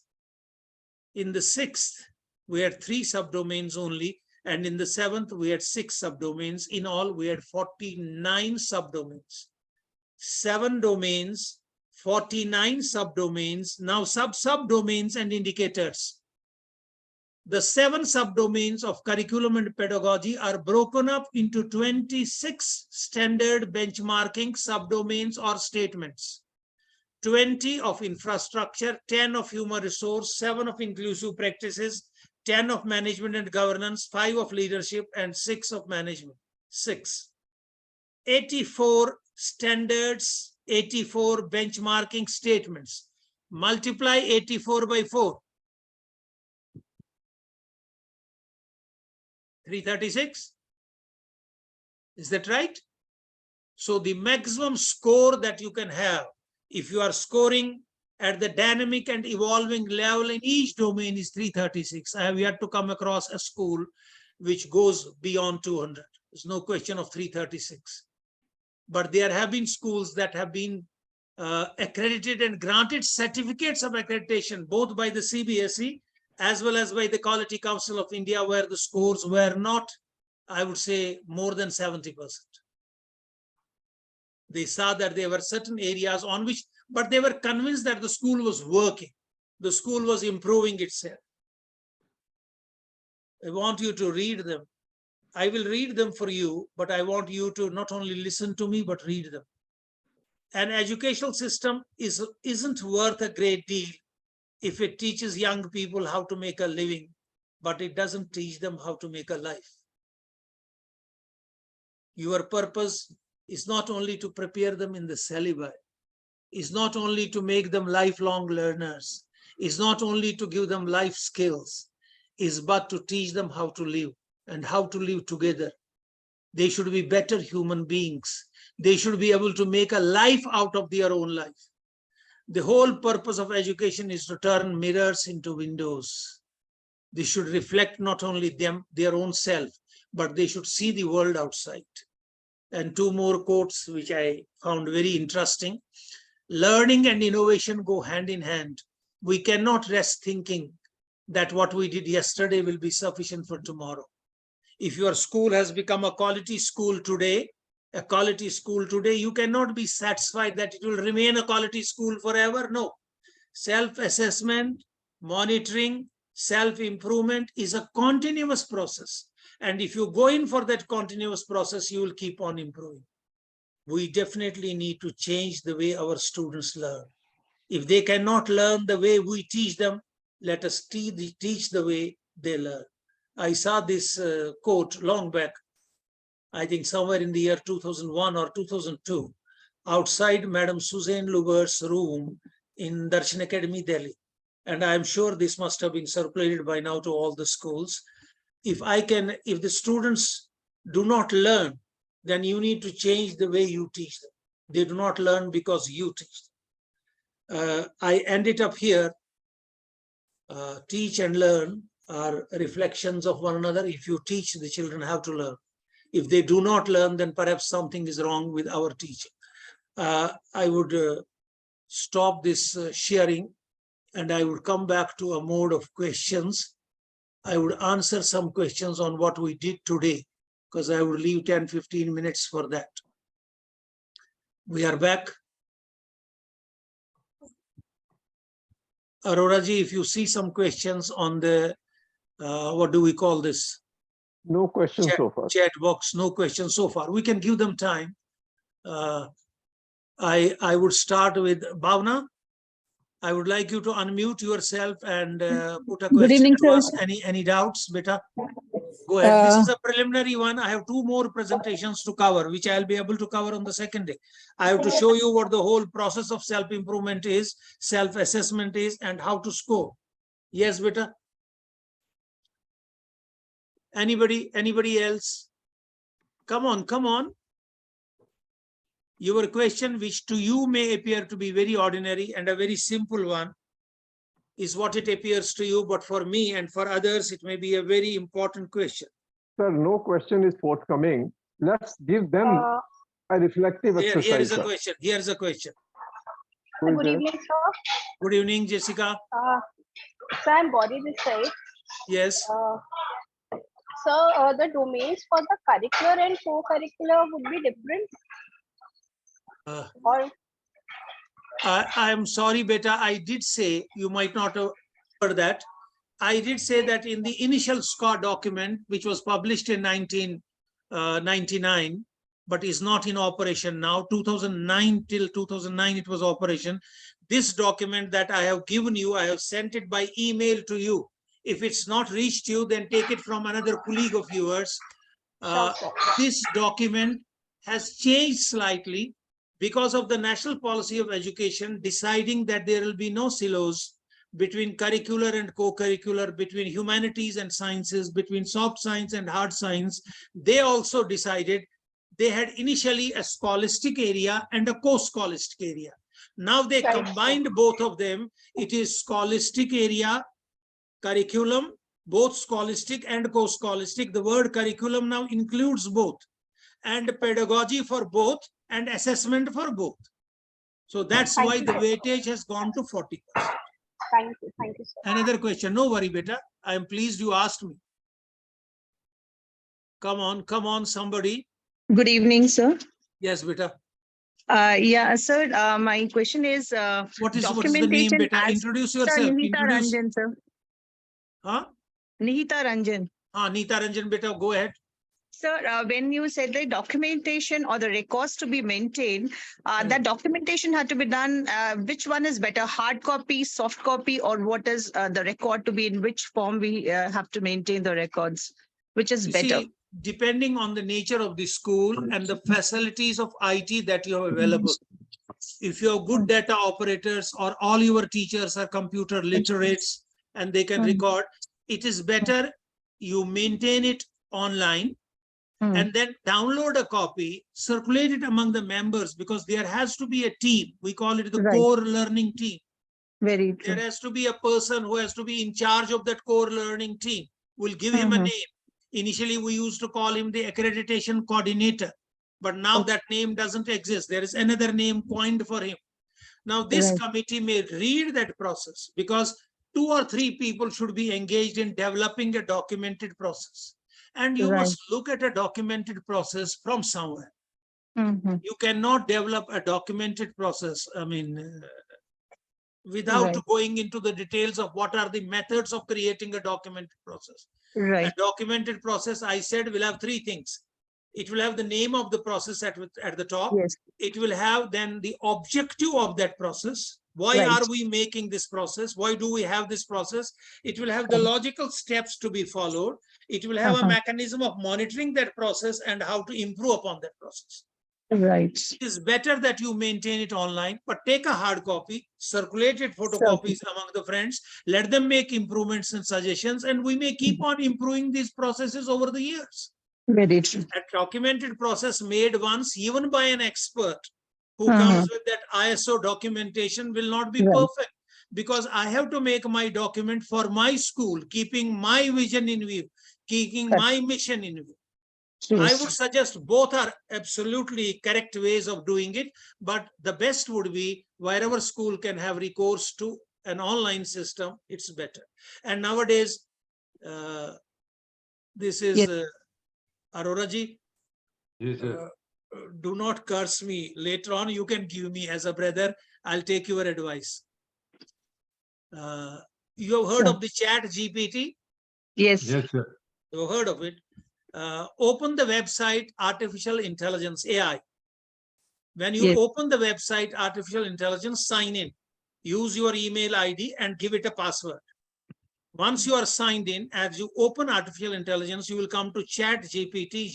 In the sixth, we had 3 subdomains only. And in the seventh, we had 6 subdomains. In all, we had 49 subdomains. 7 domains, 49 subdomains. Now subdomains and indicators. The 7 subdomains of curriculum and pedagogy are broken up into 26 standard benchmarking subdomains or statements. 20 of infrastructure, 10 of human resource, 7 of inclusive practices, 10 of management and governance, 5 of leadership, and 6 of management. 84 standards, 84 benchmarking statements. Multiply 84 by 4. 336. Is that right? So the maximum score that you can have, if you are scoring at the dynamic and evolving level in each domain, is 336. I have yet to come across a school which goes beyond 200. There's no question of 336. But there have been schools that have been accredited and granted certificates of accreditation, both by the CBSE as well as by the Quality Council of India, where the scores were not, I would say, more than 70%. They saw that there were certain areas on which, but they were convinced that the school was working. The school was improving itself. I want you to read them. I will read them for you, but I want you to not only listen to me, but read them. An educational system isn't worth a great deal if it teaches young people how to make a living, but it doesn't teach them how to make a life. Your purpose is not only to prepare them in the syllabi, is not only to make them lifelong learners, is not only to give them life skills, is but to teach them how to live and how to live together. They should be better human beings. They should be able to make a life out of their own life. The whole purpose of education is to turn mirrors into windows. They should reflect not only their own self, but they should see the world outside. And 2 more quotes, which I found very interesting. Learning and innovation go hand in hand. We cannot rest thinking that what we did yesterday will be sufficient for tomorrow. If your school has become a quality school today, you cannot be satisfied that it will remain a quality school forever. No. Self-assessment, monitoring, self-improvement is a continuous process. And if you go in for that continuous process, you will keep on improving. We definitely need to change the way our students learn. If they cannot learn the way we teach them, let us teach the way they learn. I saw this quote long back, I think somewhere in the year 2001 or 2002, outside Madam Suzanne Lubert's room in Darshan Academy, Delhi. And I'm sure this must have been circulated by now to all the schools. If the students do not learn, then you need to change the way you teach them. They do not learn because you teach them. I ended up here. Teach and learn are reflections of one another. If you teach, the children have to learn. If they do not learn, then perhaps something is wrong with our teaching. I would stop this sharing and I would come back to a mode of questions. I would answer some questions on what we did today, because I would leave 10-15 minutes for that. We are back. Arora ji, if you see some questions on the, what do we call this? No questions so far. Chat box, no questions so far. We can give them time. I would start with Bhavna. I would like you to unmute yourself and put a Good question evening, to sir. us. Any doubts, beta? Go ahead. This is a preliminary one. I have 2 more presentations to cover, which I'll be able to cover on the second day. I have to show you what the whole process of self-improvement is, self-assessment is, and how to score. Yes, beta? Anybody else? Come on, come on. Your question, which to you may appear to be very ordinary and a very simple one, is what it appears to you, but for me and for others, it may be a very important question. Sir, no question is forthcoming. Let's give them a reflective Here exercise. is a sir. question. Here's a question. Who is Good there? evening, sir. Good evening, Jessica. Sir, I'm Body this side. Yes. Sir, the domains for the curricular and co-curricular would be different? Or I'm sorry, beta. I did say, you might not have heard that. I did say that in the initial SQAAF document, which was published in 1999, but is not in operation now, 2009 till 2009, it was operation. This document that I have given you, I have sent it by email to you. If it's not reached you, then take it from another colleague of yours. Sure, sir. This document has changed slightly because of the National Policy of Education deciding that there will be no silos between curricular and co-curricular, between humanities and sciences, between soft science and hard science. They also decided they had initially a scholastic area and a co-scholastic area. Now they Right. combined both of them. It is scholastic area, curriculum, both scholastic and co-scholastic. The word curriculum now includes both, and pedagogy for both and assessment for both. So that's Thank why you, the sir. weightage has gone to 40%. Thank you, sir. Another question. No worry, beta. I am pleased you asked me. Come on, somebody. Good evening, sir. Yes, beta. Yeah, sir, my question is What is the name, documentation beta? as Introduce Sir, yourself. Nihita Introduce. Ranjan, sir. Huh? Nihita Ranjan. Nita Ranjan, beta, go ahead. Sir, when you said the documentation or the records to be maintained, that documentation had to be done, which one is better, hard copy, soft copy, or what is the record to be in which form we have to maintain the records? Which is You better? see, depending on the nature of the school and the facilities of IT that you have available. If you have good data operators or all your teachers are computer literates and they can record, it is better you maintain it online and then download a copy, circulate it among the members, because there has to be a team. We call it the Right. core learning team. Very true. There has to be a person who has to be in charge of that core learning team. We'll give him a name. Initially, we used to call him the accreditation coordinator, but now that name doesn't exist. There is another name coined for him. Now, this Right. committee may read that process, because 2 or 3 people should be engaged in developing a documented process. And you Right. must look at a documented process from somewhere. Mhm. You cannot develop a documented process, without Right. going into the details of what are the methods of creating a documented process. Right. A documented process, I said, will have 3 things. It will have the name of the process at the top. Yes. It will have then the objective of that process. Why Right. are we making this process? Why do we have this process? It will have the logical steps to be followed. It will have a mechanism of monitoring that process and how to improve upon that process. Right. It is better that you maintain it online, but take a hard copy, circulate it, photocopies among the friends, let them make improvements and suggestions, and we may keep on improving these processes over the years. Very true. A documented process made once, even by an expert who comes with that ISO documentation, will not be Right. perfect, because I have to make my document for my school, keeping my vision in view, keeping my mission in view. I would suggest both are absolutely correct ways of doing it, but the best would be wherever school can have recourse to an online system, it's better. And nowadays, this is Arora ji. Yes, sir. Do not curse me. Later on, you can give me as a brother. I'll take your advice. You have heard of the Chat GPT? Yes. Yes, sir. You have heard of it. Open the website Artificial Intelligence, AI. When you open the website Artificial Intelligence, sign in. Use your email ID and give it a password. Once you are signed in, as you open artificial intelligence, you will come to Chat GPT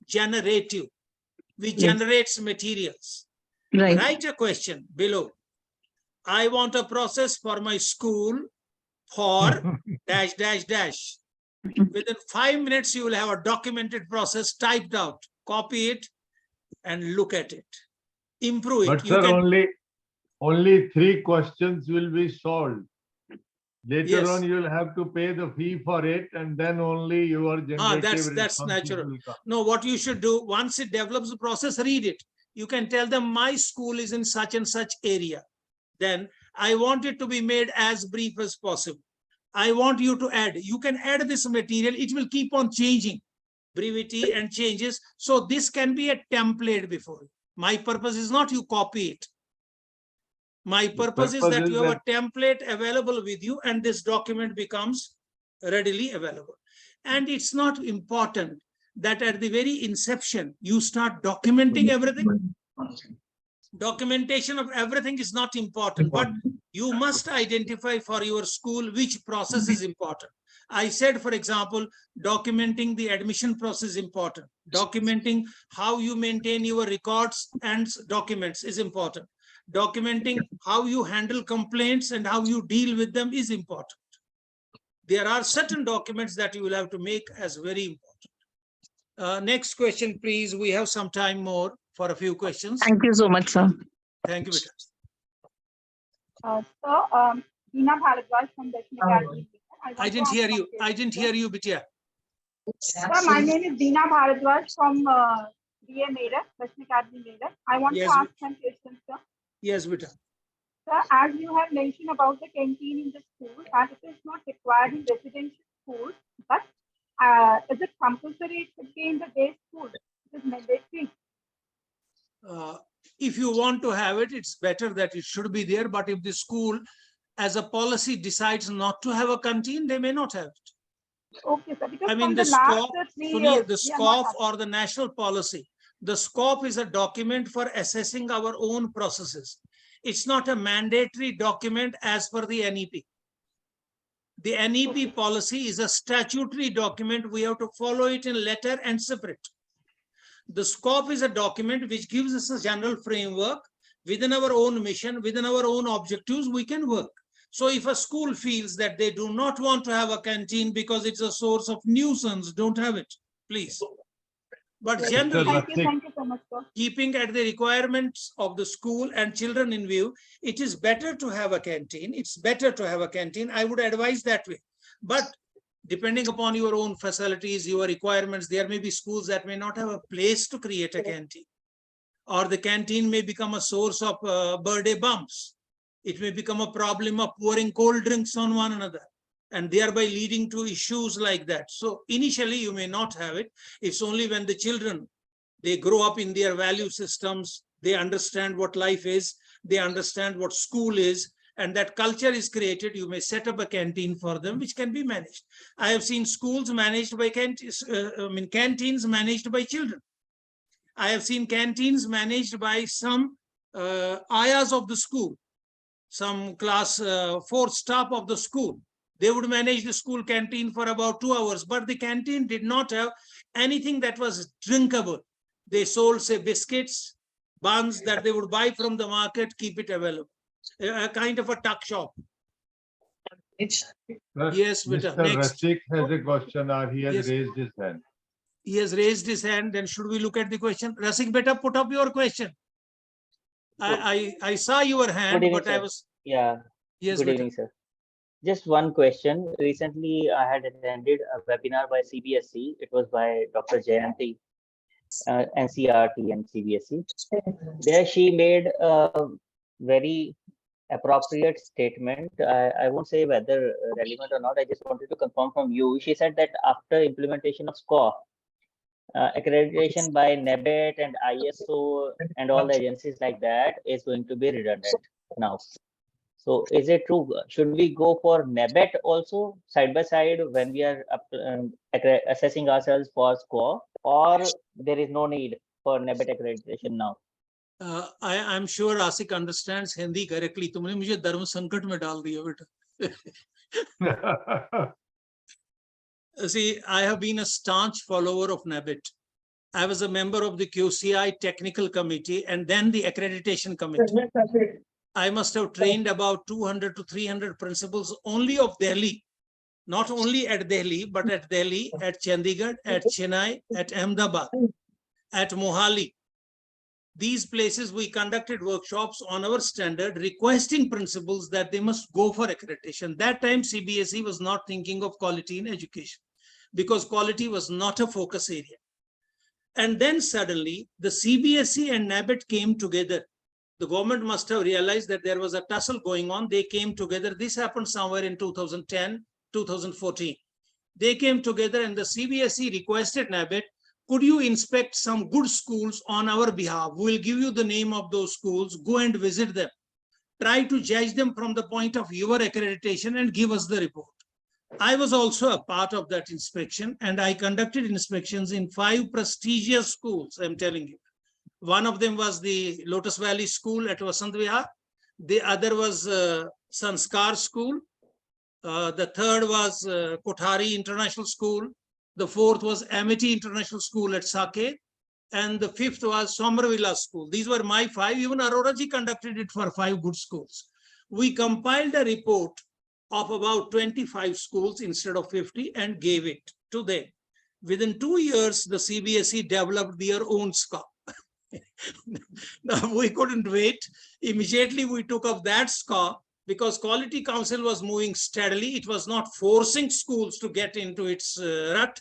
generative, which generates materials. Right. Write a question below. I want a process for my school for dash, dash, dash. Within 5 minutes, you will have a documented process typed out. Copy it and look at it. Improve But it. You sir, can, only 3 questions will be solved. Later Yes. on, you'll have to pay the fee for it, and then only your generative that's responses natural. will come. No, what you should do, once it develops the process, read it. You can tell them my school is in such and such area. Then I want it to be made as brief as possible. I want you to add. You can add this material. It will keep on changing, brevity and changes. So this can be a template before. My purpose is not you copy it. My purpose is that you have a template available with you and this document becomes readily available. And it's not important that at the very inception, you start documenting everything. Documentation of everything is not important, but you must identify for your school which process is important. I said, for example, documenting the admission process is important. Documenting how you maintain your records and documents is important. Documenting how you handle complaints and how you deal with them is important. There are certain documents that you will have to make as very important. Next question, please. We have some time more for a few questions. Thank you so much, sir. Thank you, Vita. So, Deena Bharadwaj from Dashmi Academy. I didn't hear you. I didn't hear you, Bitya. Sir, my name is Deena Bharadwaj from BA Meerut, Dashmi Academy Meerut. I want Yes, to ask some questions, sir. Yes, Vita. Sir, as you have mentioned about the canteen in the school, that it is not required in residential schools, but is it compulsory it should be in the day school? It is mandatory. If you want to have it, it's better that it should be there. But if the school, as a policy, decides not to have a canteen, they may not have it. Okay, sir. Because I mean, from the the last SQAAF, 3 Sunil, years, the we are not SQAAF or the national policy. The SQAAF is a document for assessing our own processes. It's not a mandatory document as per the NEP. The NEP policy is a statutory document. We have to follow it in letter and separate. The SQAAF is a document which gives us a general framework. Within our own mission, within our own objectives, we can work. So if a school feels that they do not want to have a canteen because it's a source of nuisance, don't have it, please. But generally, thank you so much, sir. keeping at the requirements of the school and children in view, it is better to have a canteen. It's better to have a canteen. I would advise that way. But depending upon your own facilities, your requirements, there may be schools that may not have a place to create a canteen. Or the canteen may become a source of birthday bumps. It may become a problem of pouring cold drinks on one another and thereby leading to issues like that. So initially you may not have it. It's only when the children, they grow up in their value systems, they understand what life is, they understand what school is, and that culture is created, you may set up a canteen for them, which can be managed. I have seen schools managed by canteens managed by children. I have seen canteens managed by some ayahs of the school, some class 4 staff of the school. They would manage the school canteen for about 2 hours, but the canteen did not have anything that was drinkable. They sold, say, biscuits, buns that they would buy from the market, keep it available. A kind of a tuck shop. Yes, Mr. next. Rasik has a question, or he has Yes. raised his hand. He has raised his hand. Then should we look at the question? Rasik, beta, put up your question. I saw your hand, Good evening, but I sir. was. Yeah, Yes, good beta. evening, sir. Just one question. Recently, I had attended a webinar by CBSE. It was by Dr. Jayanti, NCRT and CBSE. There she made a very appropriate statement. I won't say whether relevant or not. I just wanted to confirm from you. She said that after implementation of SQAAF, accreditation by NABET and ISO and all the agencies like that is going to be redundant now. So is it true? Should we go for NABET also side by side when we are assessing ourselves for SQAAF, or there is no need for NABET accreditation now? I'm sure Asik understands Hindi correctly. तुमने मुझे धर्म संकट में डाल दिया बेटा. See, I have been a staunch follower of NABIT. I was a member of the QCI technical committee and then the accreditation committee. I must have trained about 200 to 300 principals only of Delhi, not only at Delhi, but at Delhi, at Chandigarh, at Chennai, at Ahmedabad, at Mohali. These places we conducted workshops on our standard, requesting principals that they must go for accreditation. That time CBSE was not thinking of quality in education because quality was not a focus area. And then suddenly the CBSE and NABIT came together. The government must have realized that there was a tussle going on. They came together. This happened somewhere in 2010, 2014. They came together and the CBSE requested NABIT, could you inspect some good schools on our behalf? We'll give you the name of those schools. Go and visit them. Try to judge them from the point of your accreditation and give us the report. I was also a part of that inspection and I conducted inspections in 5 prestigious schools, I'm telling you. One of them was the Lotus Valley School at Vasant Vihar. The other was Sanskar School. The third was Kothari International School. The fourth was Amity International School at Saket. And the fifth was Somervilla School. These were my 5. Even Aroraji conducted it for 5 good schools. We compiled a report of about 25 schools instead of 50 and gave it to them. Within 2 years, the CBSE developed their own SQAAF. Now, we couldn't wait. Immediately, we took up that SQAAF because Quality Council was moving steadily. It was not forcing schools to get into its rut.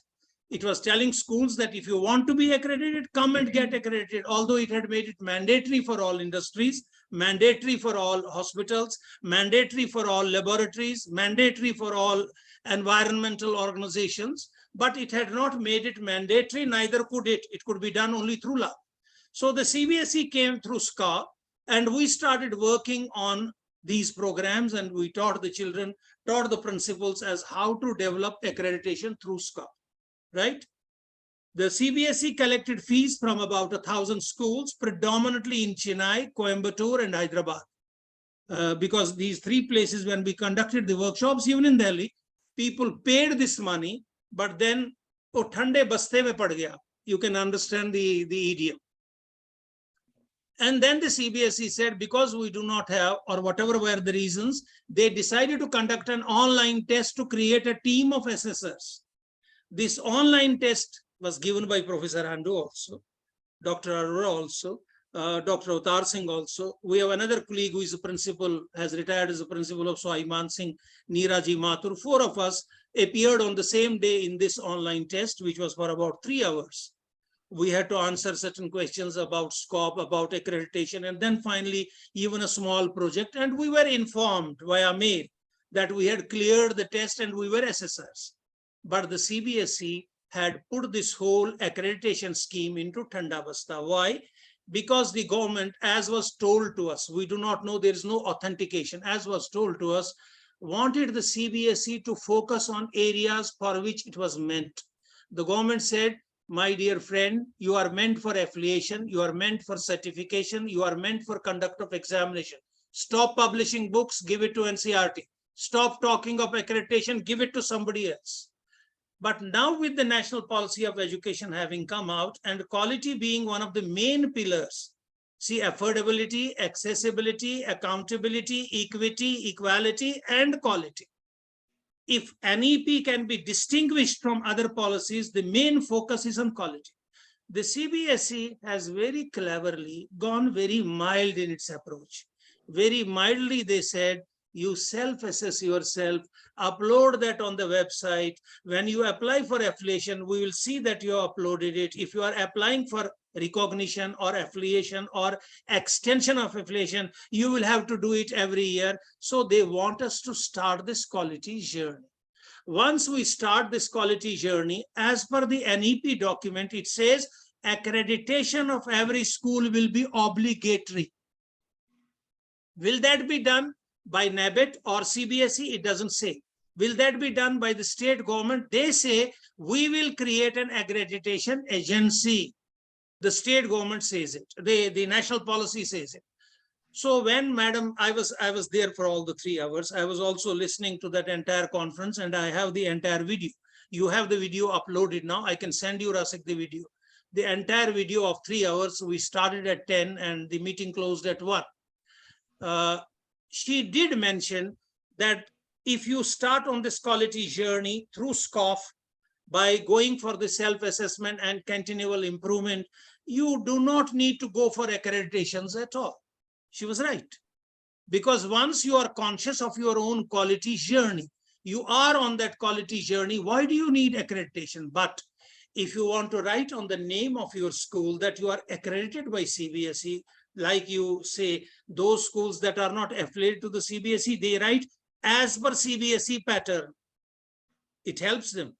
It was telling schools that if you want to be accredited, come and get accredited. Although it had made it mandatory for all industries, mandatory for all hospitals, mandatory for all laboratories, mandatory for all environmental organizations, but it had not made it mandatory, neither could it. It could be done only through law. So the CBSE came through SQAAF and we started working on these programs and we taught the children, taught the principals as how to develop accreditation through SQAAF, right? The CBSE collected fees from about 1,000 schools, predominantly in Chennai, Coimbatore, and Hyderabad. Because these 3 places, when we conducted the workshops, even in Delhi, people paid this money, but then, oh, thande baste mein pad gaya. You can understand the idiom. And then the CBSE said, because we do not have, or whatever were the reasons, they decided to conduct an online test to create a team of assessors. This online test was given by Professor Handu also, Dr. Arora also, Dr. Avtar Singh also. We have another colleague who is a principal, has retired as a principal of Swaiman Singh, Neeraji Mathur. 4 of us appeared on the same day in this online test, which was for about 3 hours. We had to answer certain questions about SQAAF, about accreditation, and then finally, even a small project. And we were informed via mail that we had cleared the test and we were assessors. But the CBSE had put this whole accreditation scheme into Thanda Basta. Why? Because the government, as was told to us, we do not know, there is no authentication, as was told to us, wanted the CBSE to focus on areas for which it was meant. The government said, my dear friend, you are meant for affiliation, you are meant for certification, you are meant for conduct of examination. Stop publishing books, give it to NCERT. Stop talking of accreditation, give it to somebody else. But now with the national policy of education having come out and quality being one of the main pillars, see, affordability, accessibility, accountability, equity, equality, and quality. If NEP can be distinguished from other policies, the main focus is on quality. The CBSE has very cleverly gone very mild in its approach. Very mildly, they said, you self-assess yourself, upload that on the website. When you apply for affiliation, we will see that you uploaded it. If you are applying for recognition or affiliation or extension of affiliation, you will have to do it every year. So they want us to start this quality journey. Once we start this quality journey, as per the NEP document, it says accreditation of every school will be obligatory. Will that be done by NABIT or CBSE? It doesn't say. Will that be done by the state government? They say we will create an accreditation agency. The state government says it. The national policy says it. So when madam, I was there for all the 3 hours. I was also listening to that entire conference, and I have the entire video. You have the video uploaded now. I can send you, Rasik, the video. The entire video of 3 hours. We started at 10 and the meeting closed at 1. She did mention that if you start on this quality journey through SQAAF by going for the self-assessment and continual improvement, you do not need to go for accreditations at all. She was right. Because once you are conscious of your own quality journey, you are on that quality journey, why do you need accreditation? But if you want to write on the name of your school that you are accredited by CBSE, like you say, those schools that are not affiliated to the CBSE, they write as per CBSE pattern. It helps them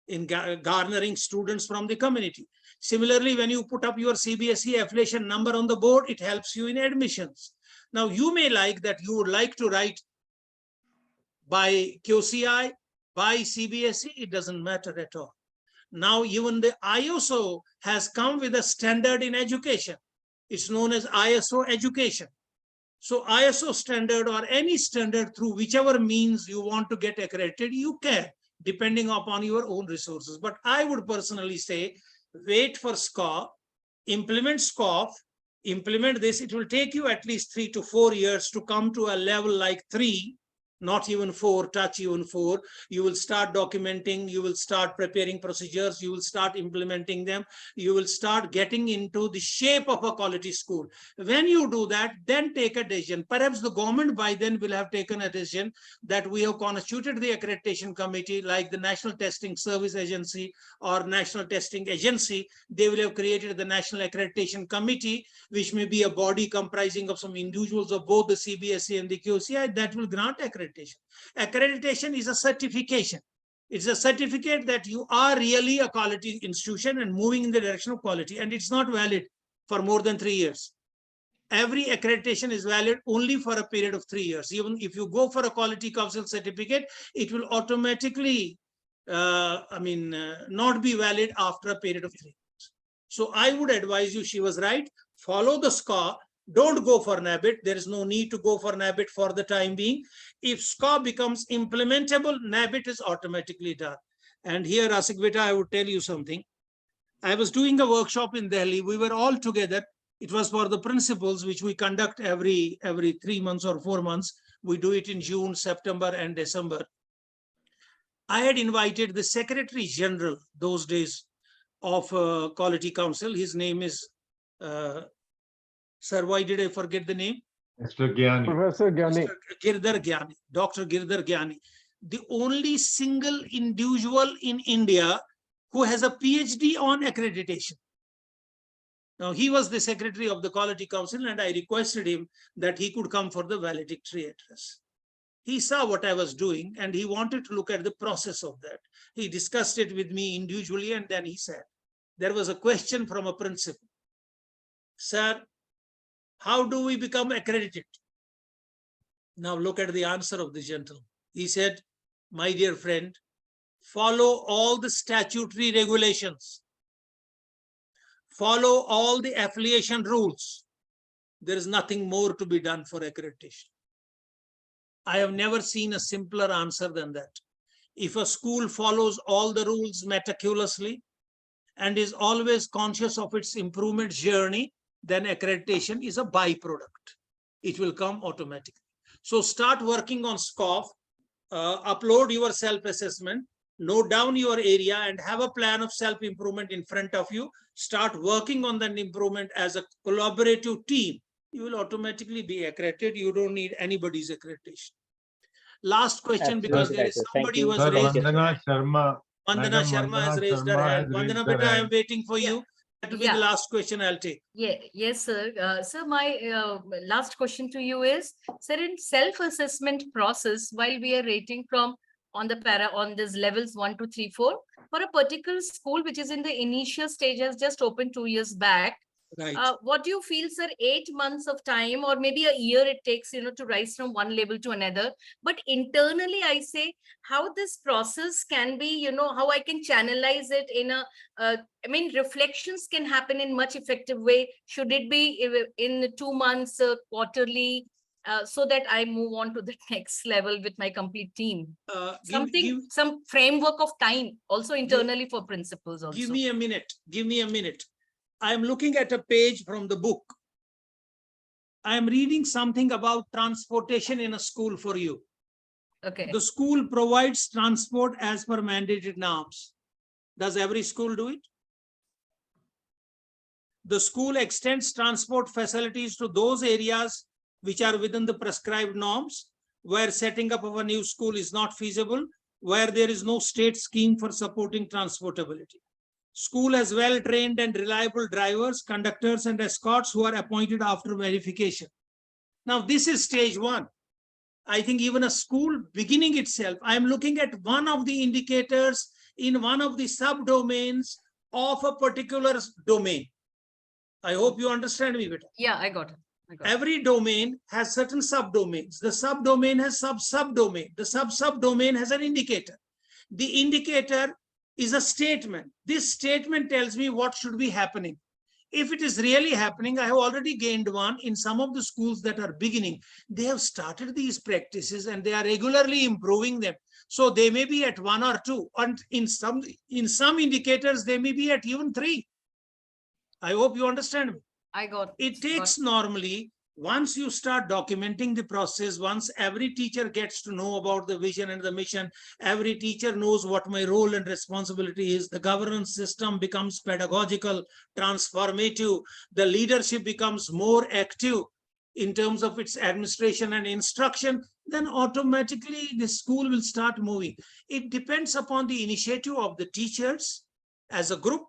in garnering students from the community. Similarly, when you put up your CBSE affiliation number on the board, it helps you in admissions. Now, you may like that you would like to write by QCI, by CBSE, it doesn't matter at all. Now, even the ISO has come with a standard in education. It's known as ISO education. So ISO standard or any standard through whichever means you want to get accredited, you can, depending upon your own resources. But I would personally say, wait for SQAAF, implement SQAAF, implement this. It will take you at least 3 to 4 years to come to a level like 3, not even 4, touch even 4. You will start documenting, you will start preparing procedures, you will start implementing them, you will start getting into the shape of a quality school. When you do that, then take a decision. Perhaps the government by then will have taken a decision that we have constituted the accreditation committee, like the National Testing Service Agency or National Testing Agency. They will have created the National Accreditation Committee, which may be a body comprising of some individuals of both the CBSE and the QCI that will grant accreditation. Accreditation is a certification. It's a certificate that you are really a quality institution and moving in the direction of quality, and it's not valid for more than 3 years. Every accreditation is valid only for a period of 3 years. Even if you go for a quality council certificate, it will automatically, not be valid after a period of 3 years. So I would advise you, she was right, follow the SQAAF. Don't go for NABIT. There is no need to go for NABIT for the time being. If SQAAF becomes implementable, NABIT is automatically done. And here, Rasik Beta, I would tell you something. I was doing a workshop in Delhi. We were all together. It was for the principals, which we conduct every 3 months or 4 months. We do it in June, September, and December. I had invited the Secretary General those days of Quality Council. His name is sir, why did I forget the name? Mr. Gyani. Professor Gyani. Girdhar Gyani, Dr. Girdhar Gyani, the only single individual in India who has a PhD on accreditation. Now, he was the secretary of the Quality Council, and I requested him that he could come for the valedictory address. He saw what I was doing, and he wanted to look at the process of that. He discussed it with me individually, and then he said, there was a question from a principal. Sir, how do we become accredited? Now look at the answer of the gentleman. He said, my dear friend, follow all the statutory regulations. Follow all the affiliation rules. There is nothing more to be done for accreditation. I have never seen a simpler answer than that. If a school follows all the rules meticulously and is always conscious of its improvement journey, then accreditation is a byproduct. It will come automatically. So start working on SQAAF, upload your self-assessment, note down your area, and have a plan of self-improvement in front of you. Start working on that improvement as a collaborative team. You will automatically be accredited. You don't need anybody's accreditation. Last question, because there is somebody who has raised. Vandana Sharma. Vandana Sharma has raised her hand. Vandana Beta, I am waiting for you. That will be the last question I'll take. Yes, sir. Sir, my last question to you is, sir, in self-assessment process, while we are rating from on these levels 1, 2, 3, 4, for a particular school which is in the initial stage, has just opened 2 years back, Right. What do you feel, sir? 8 months of time, or maybe a year it takes, to rise from one level to another. But internally, I say how this process can be, how I can channelize it in a, reflections can happen in much effective way. Should it be in 2 months, quarterly, so that I move on to the next level with my complete team? Some framework of time also internally for principals also. Give me a minute. Give me a minute. I am looking at a page from the book. I am reading something about transportation in a school for you. Okay. The school provides transport as per mandated norms. Does every school do it? The school extends transport facilities to those areas which are within the prescribed norms, where setting up of a new school is not feasible, where there is no state scheme for supporting transportability. School has well-trained and reliable drivers, conductors, and escorts who are appointed after verification. Now, this is stage one. I think even a school beginning itself, I'm looking at one of the indicators in one of the subdomains of a particular domain. I hope you understand me better. Yeah, I got it. Every domain has certain subdomains. The subdomain has subdomain. The subdomain has an indicator. The indicator is a statement. This statement tells me what should be happening. If it is really happening, I have already gained one in some of the schools that are beginning. They have started these practices and they are regularly improving them. So they may be at 1 or 2, and in some indicators, they may be at even 3. I hope you understand me. I got it. It takes normally, once you start documenting the process, once every teacher gets to know about the vision and the mission, every teacher knows what my role and responsibility is, the governance system becomes pedagogical, transformative, the leadership becomes more active in terms of its administration and instruction, then automatically the school will start moving. It depends upon the initiative of the teachers as a group,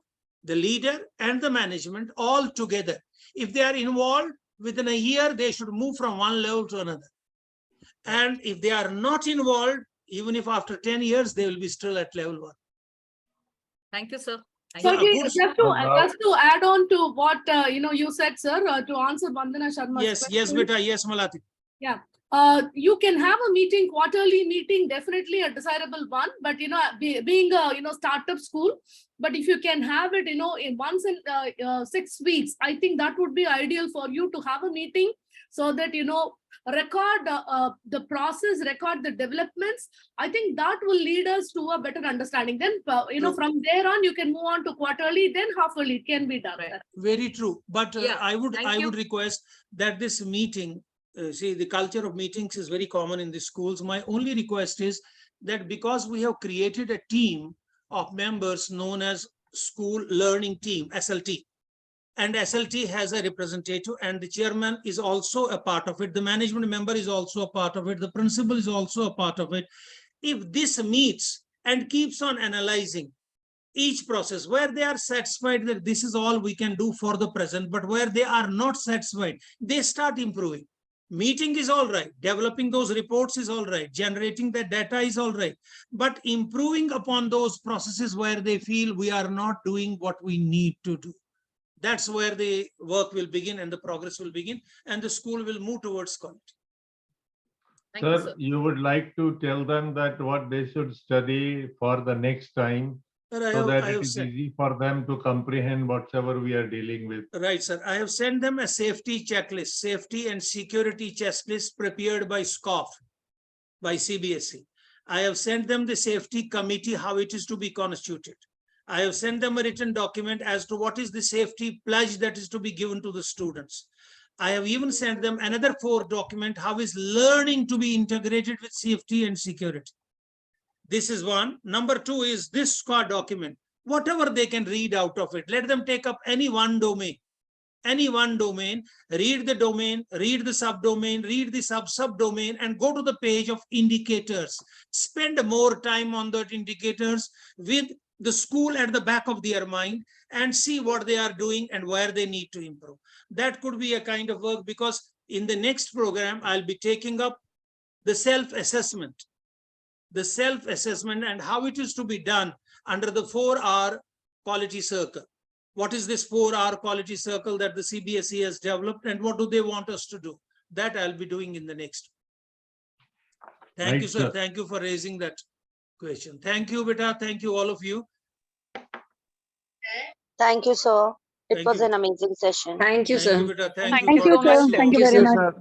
the leader and the management all together. If they are involved, within a year, they should move from one level to another. And if they are not involved, even if after 10 years, they will be still at level 1. Thank you, sir. So just to add on to what you said, sir, to answer Vandana Sharma's yes, question. yes, beta, yes, Malati. Yeah. You can have a meeting, quarterly meeting, definitely a desirable one, but being a startup school, but if you can have it in once in 6 weeks, I think that would be ideal for you to have a meeting, so that record the process, record the developments. I think that will lead us to a better understanding. Then from there on, you can move on to quarterly, then half-yearly. It can be done. Right. Very true, but Yeah, I would you. request that this meeting, see, the culture of meetings is very common in the schools. My only request is that because we have created a team of members known as School Learning Team, SLT, and SLT has a representative, and the chairman is also a part of it. The management member is also a part of it. The principal is also a part of it. If this meets and keeps on analyzing each process, where they are satisfied that this is all we can do for the present, but where they are not satisfied, they start improving. Meeting is all right, developing those reports is all right, generating the data is all right, but improving upon those processes where they feel we are not doing what we need to do. That's where the work will begin and the progress will begin, and the school will move towards quality. Sir, you would like to tell them that what they should study for the next time, so that it is easy for them to comprehend whatever we are dealing with. Right, sir. I have sent them a safety checklist, safety and security checklist prepared by SQAAF, by CBSE. I have sent them the safety committee, how it is to be constituted. I have sent them a written document as to what is the safety pledge that is to be given to the students. I have even sent them another 4 document, how is learning to be integrated with safety and security. This is one. Number 2 is this SQA document. Whatever they can read out of it, let them take up any one domain, read the domain, read the subdomain, read the subdomain, and go to the page of indicators. Spend more time on that indicators with the school at the back of their mind and see what they are doing and where they need to improve. That could be a kind of work, because in the next program, I'll be taking up the self-assessment and how it is to be done under the 4R quality circle. what is this 4R quality circle that the CBSE has developed and what do they want us to do? That I'll be doing in the next. Thank you, sir. Thank you for raising that question. Thank you, Beta. Thank you, all of you. Thank you, sir. It Thank was you. an amazing session. Thank you, Thank you, sir. Beta. Thank you, sir. Thank you very much.